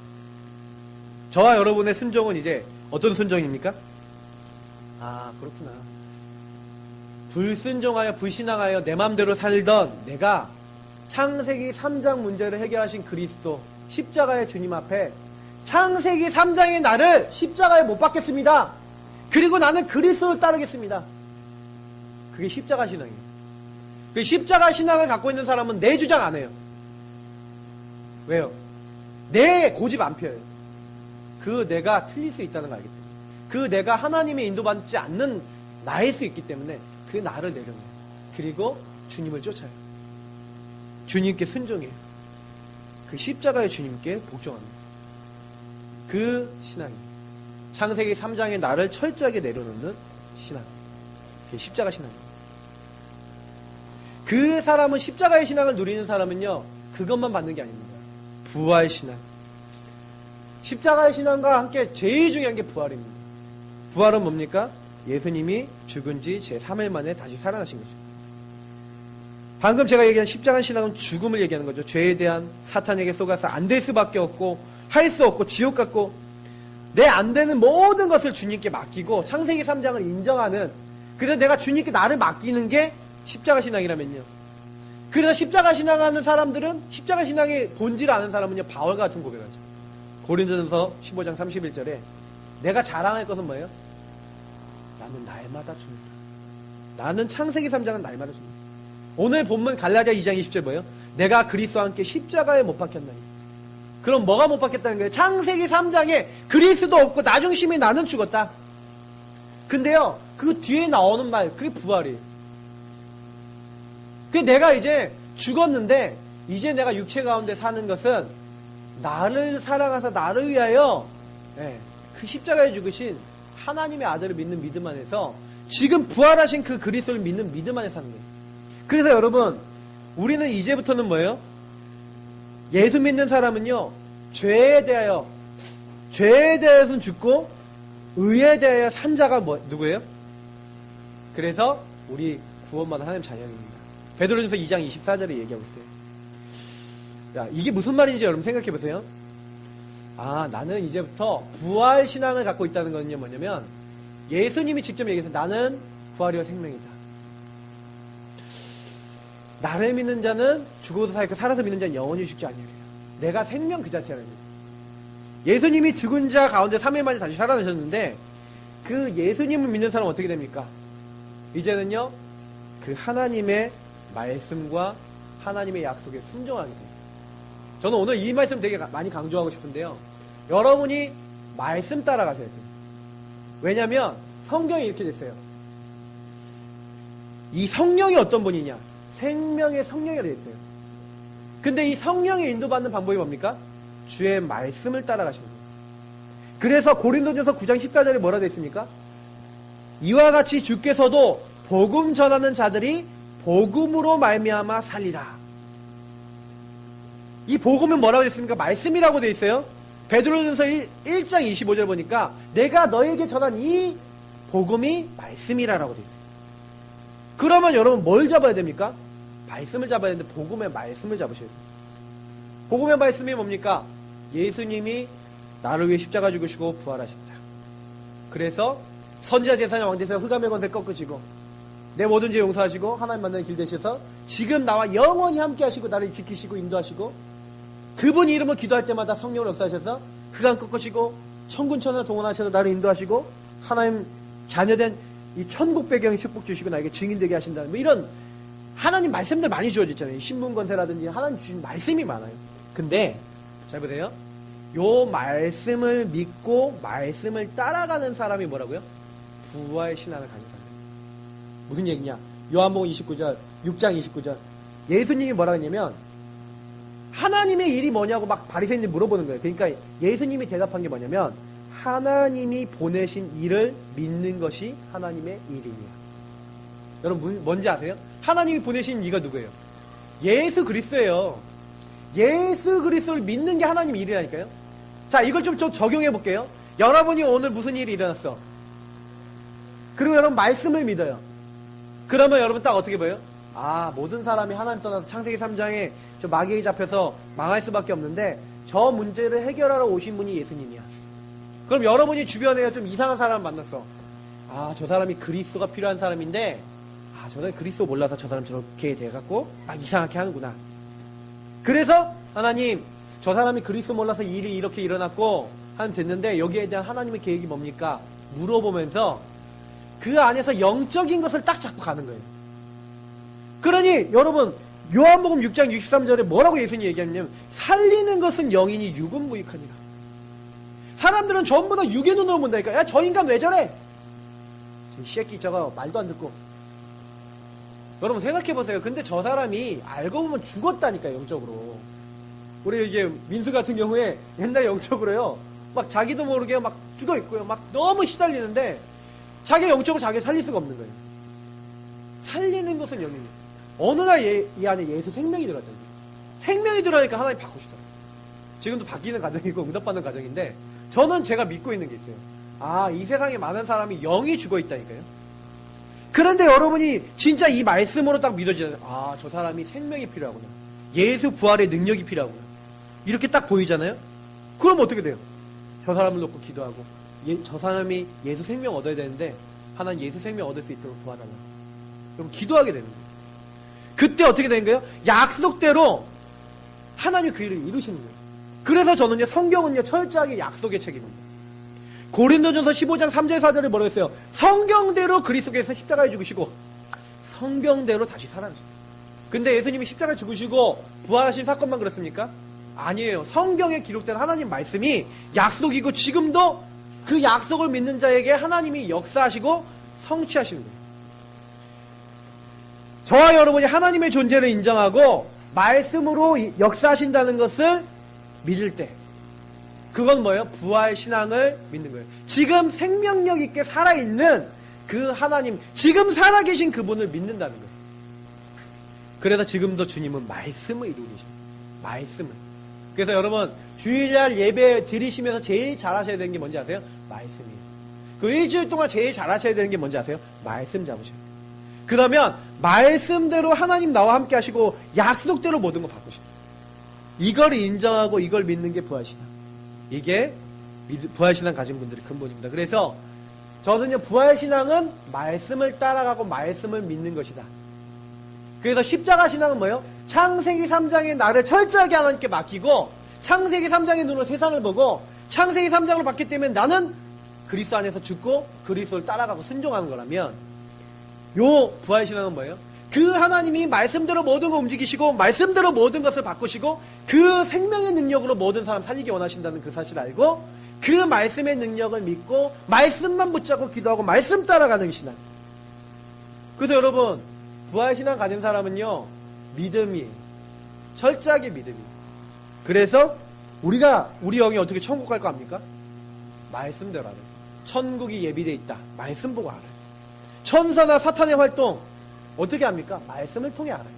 Speaker 1: 저와 여러분의 순종은 이제 어떤 순종입니까? 아, 그렇구나. 불순종하여 불신앙하여 내 맘대로 살던 내가 창세기 3장 문제를 해결하신 그리스도 십자가의 주님 앞에 창세기 3장의 나를 십자가에 못 박겠습니다. 그리고 나는 그리스도를 따르겠습니다. 그게 십자가 신앙이에요. 그 십자가 신앙을 갖고 있는 사람은 내 주장 안 해요. 왜요? 내 고집 안 펴요. 그 내가 틀릴 수 있다는 걸 알기 때문에, 그 내가 하나님의 인도받지 않는 나일 수 있기 때문에 그 나를 내려놓아요. 그리고 주님을 쫓아요. 주님께 순종해요. 그 십자가의 주님께 복종합니다. 그 신앙이에요. 창세기 3장의 나를 철저하게 내려놓는 신앙. 그게 십자가 신앙이에요. 그 사람은, 십자가의 신앙을 누리는 사람은요, 그것만 받는 게 아닙니다. 부활 신앙. 십자가의 신앙과 함께 제일 중요한 게 부활입니다. 부활은 뭡니까? 예수님이 죽은 지 제3일 만에 다시 살아나신 거죠. 방금 제가 얘기한 십자가 신앙은 죽음을 얘기하는 거죠. 죄에 대한 사탄에게 속아서 안 될 수밖에 없고 할 수 없고 지옥 같고 내 안 되는 모든 것을 주님께 맡기고 창세기 3장을 인정하는, 그래서 내가 주님께 나를 맡기는 게 십자가 신앙이라면요. 그래서 십자가 신앙하는 사람들은, 십자가 신앙의 본질을 아는 사람은요, 바울 같은 고백하죠. 고린도전서 15장 31절에 내가 자랑할 것은 뭐예요? 나는 날마다 죽는다. 나는 창세기 3장은 날마다 죽는다. 오늘 본문 갈라디아 2장 20절 뭐예요? 내가 그리스도와 함께 십자가에 못 박혔나니. 그럼 뭐가 못 박혔다는 거예요? 창세기 3장에 그리스도 없고 나중심에 나는 죽었다. 근데요, 그 뒤에 나오는 말, 그게 부활이에요. 그 내가 이제 죽었는데 이제 내가 육체 가운데 사는 것은 나를 사랑하사 나를 위하여, 그 십자가에 죽으신 하나님의 아들을 믿는 믿음 안에서 지금 부활하신 그 그리스도를 믿는 믿음 안에 사는 거예요. 그래서 여러분, 우리는 이제부터는 뭐예요? 예수 믿는 사람은요, 죄에 대하여서는 죽고 의에 대하여 산 자가 누구예요? 그래서 우리 구원받은 하나님 자녀입니다. 베드로전서 2장 24절에 얘기하고 있어요. 자, 이게 무슨 말인지 여러분 생각해 보세요. 아, 나는 이제부터 부활 신앙을 갖고 있다는 거는요, 뭐냐면 예수님이 직접 얘기해서 나는 부활이와 생명이다. 나를 믿는 자는 죽어도 살고 살아서 믿는 자는 영원히 죽지 아니하리라. 내가 생명 그 자체라는 거예요. 예수님이 죽은 자 가운데 3일 만에 다시 살아나셨는데 그 예수님을 믿는 사람은 어떻게 됩니까? 이제는요, 그 하나님의 말씀과 하나님의 약속에 순종하게 됩니다. 저는 오늘 이 말씀 되게 많이 강조하고 싶은데요. 여러분이 말씀 따라가셔야 돼요. 왜냐하면 성경이 이렇게 됐어요. 이 성령이 어떤 분이냐? 생명의 성령이라 되어 있어요. 근데 이 성령의 인도받는 방법이 뭡니까? 주의 말씀을 따라가시는 거예요. 그래서 고린도전서 9장 14절에 뭐라 되어 있습니까? 이와 같이 주께서도 복음 전하는 자들이 복음으로 말미암아 살리라. 이 복음은 뭐라고 되어 있습니까? 말씀이라고 되어 있어요. 베드로전서 1장 25절 보니까 내가 너에게 전한 이 복음이 말씀이라고 되어 있어요. 그러면 여러분 뭘 잡아야 됩니까? 말씀을 잡아야 되는데 복음의 말씀을 잡으셔야 돼요. 복음의 말씀이 뭡니까? 예수님이 나를 위해 십자가 죽으시고 부활하셨다. 그래서 선지자 제사장 왕제사 흑암의 권세 꺾으시고 내 모든 죄 용서하시고 하나님 만나는 길 되셔서 지금 나와 영원히 함께 하시고 나를 지키시고 인도하시고 그분 이름을 기도할 때마다 성령을 역사하셔서 흑암 꺾으시고 천군천을 동원하셔서 나를 인도하시고 하나님 자녀된 이 천국 배경의 축복 주시고 나에게 증인되게 하신다는 뭐 이런 하나님 말씀들 많이 주어졌잖아요. 신분 권세라든지 하나님 주신 말씀이 많아요. 근데 잘 보세요. 요 말씀을 믿고 말씀을 따라가는 사람이 뭐라고요? 부활 신앙을 가진 사람. 무슨 얘기냐? 요한복음 29절, 6장 29절. 예수님이 뭐라 했냐면 하나님의 일이 뭐냐고 막 바리새인들이 물어보는 거예요. 그러니까 예수님이 대답한 게 뭐냐면 하나님이 보내신 일을 믿는 것이 하나님의 일이냐. 여러분 뭔지 아세요? 하나님이 보내신 이가 누구예요? 예수 그리스도예요. 예수 그리스도를 믿는 게 하나님의 일이라니까요. 자, 이걸 좀 적용해 볼게요. 여러분이 오늘 무슨 일이 일어났어? 그리고 여러분 말씀을 믿어요. 그러면 여러분 딱 어떻게 보여요? 아, 모든 사람이 하나님 떠나서 창세기 3장에 저 마귀에 잡혀서 망할 수밖에 없는데 저 문제를 해결하러 오신 분이 예수님이야. 그럼 여러분이 주변에 좀 이상한 사람을 만났어. 아, 저 사람이 그리스도가 필요한 사람인데 아, 저 사람이 그리스도 몰라서 저 사람 저렇게 돼갖고 이상하게 하는구나. 그래서 하나님, 저 사람이 그리스도 몰라서 이 일이 이렇게 일어났고 하면 됐는데 여기에 대한 하나님의 계획이 뭡니까? 물어보면서 그 안에서 영적인 것을 딱 잡고 가는 거예요. 그러니 여러분 요한복음 6장 63절에 뭐라고 예수님이 얘기하냐면 살리는 것은 영이니 육은 무익하니라. 사람들은 전부 다 육의 눈으로 본다니까. 야, 저 인간 왜 저래? 이 새끼 저거 말도 안 듣고. 여러분 생각해보세요. 근데 저 사람이 알고 보면 죽었다니까, 영적으로. 우리 이게 민수 같은 경우에 옛날 영적으로요, 막 자기도 모르게 막 죽어있고요. 막 너무 시달리는데 자기 영적으로 자기 살릴 수가 없는 거예요. 살리는 것은 영이니. 어느 날 이 안에 예수 생명이 들어갔잖아요. 생명이 들어가니까 하나님 바꾸시더라고요. 지금도 바뀌는 과정이고 응답받는 과정인데 저는 제가 믿고 있는 게 있어요. 아, 이 세상에 많은 사람이 영이 죽어 있다니까요. 그런데 여러분이 진짜 이 말씀으로 딱 믿어지잖아요. 아, 저 사람이 생명이 필요하구나. 예수 부활의 능력이 필요하구나. 이렇게 딱 보이잖아요. 그럼 어떻게 돼요? 저 사람을 놓고 기도하고 저 사람이 예수 생명 얻어야 되는데 하나님 예수 생명 얻을 수 있도록 도와달라. 그럼 기도하게 되는 거예요. 그때 어떻게 되는 거예요? 약속대로 하나님 그 일을 이루시는 거예요. 그래서 저는요, 성경은요, 철저하게 약속의 책입니다. 고린도전서 15장 3절 4절에 뭐라고 했어요? 성경대로 그리스도께서 십자가에 죽으시고 성경대로 다시 살아나셨어요. 근데 예수님이 십자가에 죽으시고 부활하신 사건만 그렇습니까? 아니에요. 성경에 기록된 하나님 말씀이 약속이고 지금도 그 약속을 믿는 자에게 하나님이 역사하시고 성취하시는 거예요. 저와 여러분이 하나님의 존재를 인정하고 말씀으로 역사하신다는 것을 믿을 때 그건 뭐예요? 부활 신앙을 믿는 거예요. 지금 생명력 있게 살아있는 그 하나님, 지금 살아계신 그분을 믿는다는 거예요. 그래서 지금도 주님은 말씀을 이루고 계십니다. 말씀을. 그래서 여러분 주일날 예배 드리시면서 제일 잘하셔야 되는 게 뭔지 아세요? 말씀이에요. 그 일주일 동안 제일 잘하셔야 되는 게 뭔지 아세요? 말씀 잡으셔야 돼요. 그러면 말씀대로 하나님 나와 함께 하시고 약속대로 모든 거 바꾸십니다. 이걸 인정하고 이걸 믿는 게 부활신앙. 이게 부활신앙 가진 분들의 근본입니다. 그래서 저는요, 부활신앙은 말씀을 따라가고 말씀을 믿는 것이다. 그래서 십자가 신앙은 뭐예요? 창세기 3장의 나를 철저하게 하나님께 맡기고 창세기 3장의 눈으로 세상을 보고 창세기 3장으로 봤기 때문에 나는 그리스도 안에서 죽고 그리스도를 따라가고 순종하는 거라면, 요 부활신앙은 뭐예요? 그 하나님이 말씀대로 모든 걸 움직이시고 말씀대로 모든 것을 바꾸시고 그 생명의 능력으로 모든 사람 살리기 원하신다는 그 사실을 알고 그 말씀의 능력을 믿고 말씀만 붙잡고 기도하고 말씀 따라가는 신앙. 그래서 여러분, 부활신앙 가진 사람은요, 믿음이 철저하게 믿음이. 그래서 우리 영이 어떻게 천국 갈 거 합니까? 말씀대로 알아요. 천국이 예비되어 있다. 말씀 보고 알아요. 천사나 사탄의 활동 어떻게 합니까? 말씀을 통해 알아요.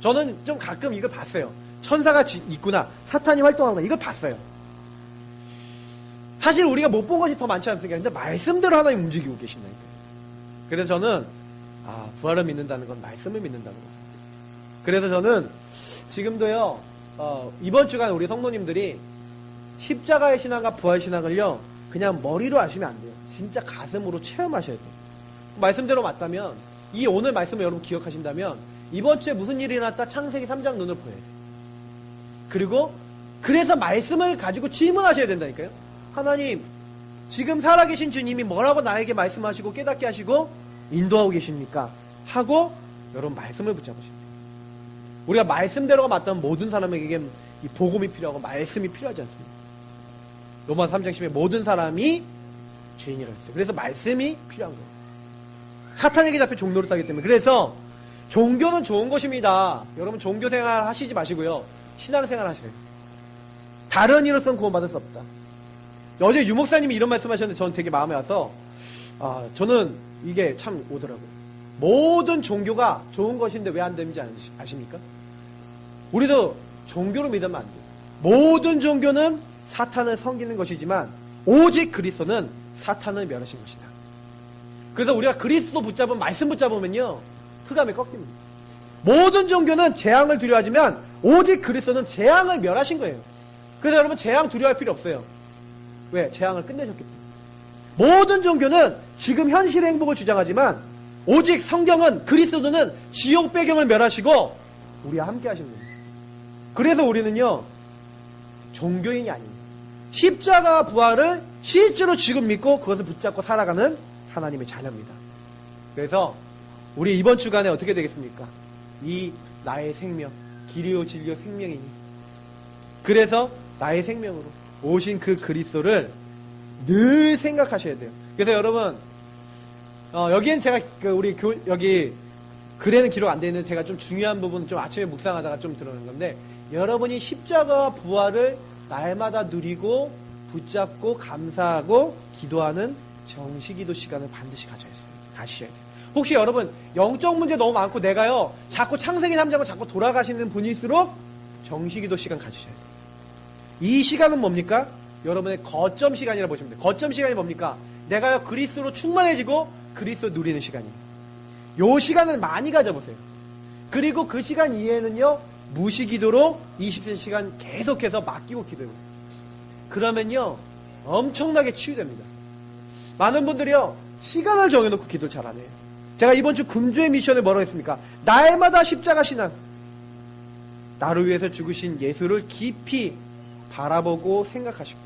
Speaker 1: 저는 좀 가끔 이걸 봤어요. 천사가 있구나, 사탄이 활동하구나, 이걸 봤어요. 사실 우리가 못 본 것이 더 많지 않습니까? 근데 말씀대로 하나님 움직이고 계신다니까요. 그래서 저는 부활을 믿는다는 건 말씀을 믿는다는 거예요. 그래서 저는 지금도요, 이번 주간 우리 성도님들이 십자가의 신앙과 부활 신앙을요, 그냥 머리로 아시면 안 돼요. 진짜 가슴으로 체험하셔야 돼요. 말씀대로 맞다면, 이 오늘 말씀을 여러분 기억하신다면 이번 주에 무슨 일이 일어났다 창세기 3장 눈을 보여야 돼요. 그리고 그래서 말씀을 가지고 질문하셔야 된다니까요. 하나님, 지금 살아계신 주님이 뭐라고 나에게 말씀하시고 깨닫게 하시고 인도하고 계십니까? 하고 여러분 말씀을 붙잡으셔야 돼요. 우리가 말씀대로가 맞다면 모든 사람에게 이 복음이 필요하고 말씀이 필요하지 않습니까? 로마서 3장 10에 모든 사람이 죄인이라고 했어요. 그래서 말씀이 필요한 거예요. 사탄에게 잡혀 종로를 따기 때문에. 그래서 종교는 좋은 것입니다. 여러분 종교 생활 하시지 마시고요, 신앙생활 하시래요. 다른 이로서는 구원받을 수 없다. 어제 유목사님이 이런 말씀하셨는데 저는 되게 마음에 와서 저는 이게 참 오더라고요. 모든 종교가 좋은 것인데 왜 안 되는지 아십니까? 우리도 종교로 믿으면 안 돼요. 모든 종교는 사탄을 섬기는 것이지만 오직 그리스도는 사탄을 멸하신 것이다. 그래서 우리가 그리스도 붙잡은 말씀 붙잡으면요, 흑암에 꺾입니다. 모든 종교는 재앙을 두려워하지만 오직 그리스도는 재앙을 멸하신 거예요. 그래서 여러분 재앙 두려워할 필요 없어요. 왜? 재앙을 끝내셨기 때문에. 모든 종교는 지금 현실의 행복을 주장하지만 오직 성경은, 그리스도는 지옥 배경을 멸하시고 우리와 함께 하시는 겁니다. 그래서 우리는요, 종교인이 아닙니다. 십자가 부활을 실제로 지금 믿고 그것을 붙잡고 살아가는 하나님의 자녀입니다. 그래서 우리 이번 주간에 어떻게 되겠습니까? 이 나의 생명, 길이요 진리요 생명이니, 그래서 나의 생명으로 오신 그 그리스도를 늘 생각하셔야 돼요. 그래서 여러분, 여기엔 제가 여기 글에는 기록 안 되어 있는데 제가 좀 중요한 부분 좀 아침에 묵상하다가 좀 들어오는 건데, 여러분이 십자가와 부활을 날마다 누리고 붙잡고 감사하고 기도하는 정시기도 시간을 반드시 가셔야 돼요. 혹시 여러분 영적 문제 너무 많고 내가요 자꾸 창세기 3장을 자꾸 돌아가시는 분일수록 정시기도 시간 가지셔야 돼요. 이 시간은 뭡니까? 여러분의 거점 시간이라 보시면 돼요. 거점 시간이 뭡니까? 내가요 그리스도로 충만해지고 그리스도 누리는 시간이에요. 요 시간을 많이 가져보세요. 그리고 그 시간 이후에는요 무시기도로 24시간 계속해서 맡기고 기도해보세요. 그러면요 엄청나게 치유됩니다. 많은 분들이요 시간을 정해놓고 기도를 잘 안 해요. 제가 이번 주 금주의 미션을 뭐라고 했습니까? 날마다 십자가 신앙, 나를 위해서 죽으신 예수를 깊이 바라보고 생각하시고,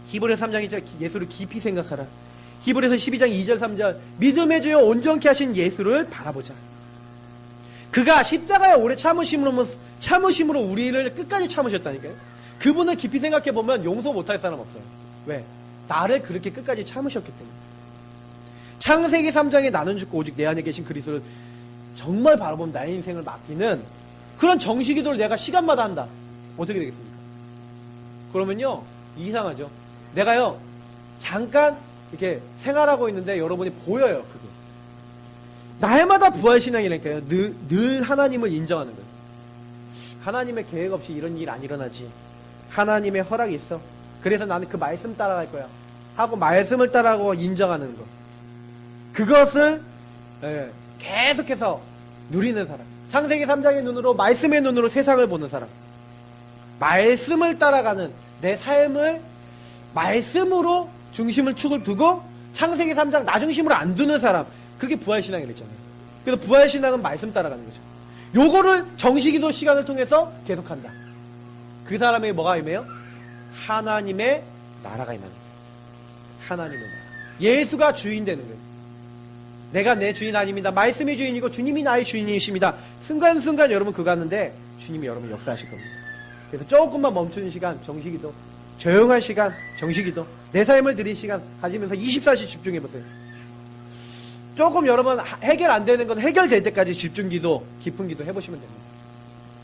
Speaker 1: 히브리서 3장 2절 예수를 깊이 생각하라. 히브리서 12장 2절 3절 믿음의 주여 온전케 하신 예수를 바라보자. 그가 십자가에 오래 참으심으로 우리를 끝까지 참으셨다니까요. 그분을 깊이 생각해보면 용서 못할 사람 없어요. 왜? 나를 그렇게 끝까지 참으셨기 때문에. 창세기 3장에 나는 죽고 오직 내 안에 계신 그리스도를 정말 바라보면 나의 인생을 맡기는 그런 정식기도를 내가 시간마다 한다. 어떻게 되겠습니까? 그러면요 이상하죠. 내가요 잠깐 이렇게 생활하고 있는데 여러분이 보여요. 그게 날마다 부활신앙이라니까요. 늘 하나님을 인정하는 거예요. 하나님의 계획 없이 이런 일 안 일어나지. 하나님의 허락이 있어. 그래서 나는 그 말씀 따라갈 거야. 하고 말씀을 따라하고 인정하는 것. 그것을 계속해서 누리는 사람. 창세기 3장의 눈으로 말씀의 눈으로 세상을 보는 사람. 말씀을 따라가는 내 삶을 말씀으로 중심을 축을 두고 창세기 3장 나 중심으로 안 두는 사람. 그게 부활신앙이랬잖아요. 그래서 부활신앙은 말씀 따라가는 거죠. 요거를 정식기도 시간을 통해서 계속한다. 그 사람에게 뭐가 임해요? 하나님의 나라가 임하는 거예요. 하나님의 나라. 예수가 주인 되는 거예요. 내가 내 주인 아닙니다. 말씀이 주인이고 주님이 나의 주인이십니다. 순간순간 여러분 그거 하는데 주님이 여러분 역사하실 겁니다. 그래서 조금만 멈추는 시간 정식기도, 조용한 시간 정식기도, 내 삶을 드릴 시간 가지면서 24시 집중해보세요. 조금 여러분 해결 안 되는 건 해결될 때까지 집중기도, 깊은 기도 해보시면 됩니다.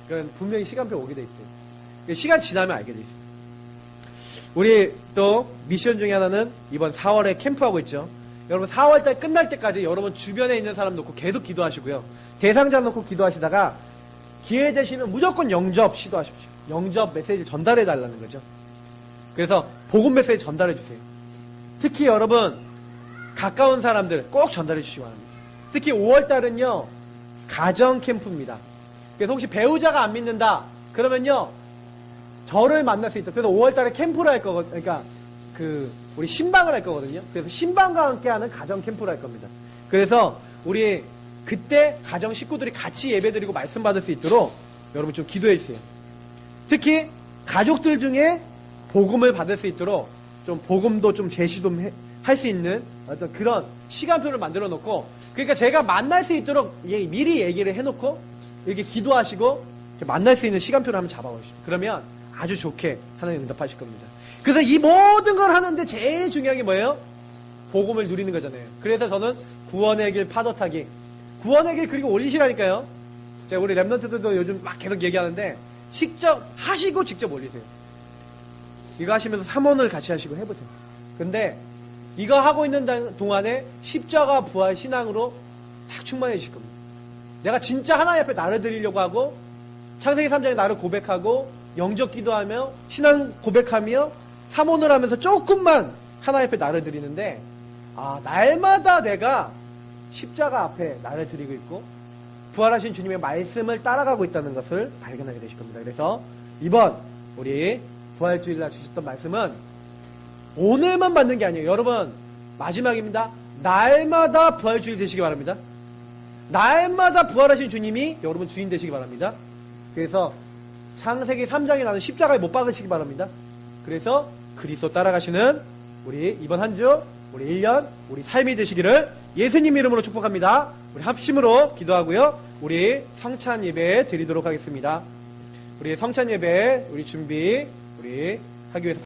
Speaker 1: 그건 분명히 시간표 오게 돼 있어요. 시간 지나면 알게 돼 있어요. 우리 또 미션 중에 하나는 이번 4월에 캠프하고 있죠. 여러분 4월달 끝날 때까지 여러분 주변에 있는 사람 놓고 계속 기도하시고요. 대상자 놓고 기도하시다가 기회 되시면 무조건 영접 시도하십시오. 영접 메시지 전달해 달라는 거죠. 그래서 복음 메시지 전달해 주세요. 특히 여러분 가까운 사람들 꼭 전달해 주시기 바랍니다. 특히 5월달은요 가정 캠프입니다. 그래서 혹시 배우자가 안 믿는다 그러면요 저를 만날 수 있다. 그래서 5월달에 캠프를 할 거거든요. 그러니까 우리 신방을 할 거거든요. 그래서 신방과 함께하는 가정 캠프를 할 겁니다. 그래서 우리 그때 가정 식구들이 같이 예배드리고 말씀 받을 수 있도록 여러분 좀 기도해 주세요. 특히 가족들 중에 복음을 받을 수 있도록 좀 복음도 좀 제시 좀 할 수 있는 어떤 그런 시간표를 만들어 놓고, 그러니까 제가 만날 수 있도록 미리 얘기를 해놓고 이렇게 기도하시고 이렇게 만날 수 있는 시간표를 한번 잡아보시죠. 그러면 아주 좋게 하나님 응답하실 겁니다. 그래서 이 모든 걸 하는데 제일 중요한 게 뭐예요? 복음을 누리는 거잖아요. 그래서 저는 구원의 길 파도 타기, 구원의 길 그리고 올리시라니까요. 제가 우리 랩런트들도 요즘 막 계속 얘기하는데 직접 하시고 직접 올리세요. 이거 하시면서 3원을 같이 하시고 해보세요. 근데 이거 하고 있는 동안에 십자가 부활 신앙으로 딱 충만해지실 겁니다. 내가 진짜 하나님 앞에 나를 드리려고 하고 창세기 3장에 나를 고백하고 영접 기도하며 신앙 고백하며 삼원을 하면서 조금만 하나님 앞에 나를 드리는데 날마다 내가 십자가 앞에 나를 드리고 있고 부활하신 주님의 말씀을 따라가고 있다는 것을 발견하게 되실 겁니다. 그래서 이번 우리 부활주일날 주셨던 말씀은 오늘만 받는 게 아니에요. 여러분 마지막입니다. 날마다 부활주일 되시기 바랍니다. 날마다 부활하신 주님이 여러분 주인 되시기 바랍니다. 그래서 창세기 3장에 나는 십자가에 못 박으시기 바랍니다. 그래서 그리스도 따라가시는 우리 이번 한 주 우리 1년 우리 삶이 되시기를 예수님 이름으로 축복합니다. 우리 합심으로 기도하고요. 우리 성찬 예배 드리도록 하겠습니다. 우리 성찬 예배 우리 준비 우리 하기 위해서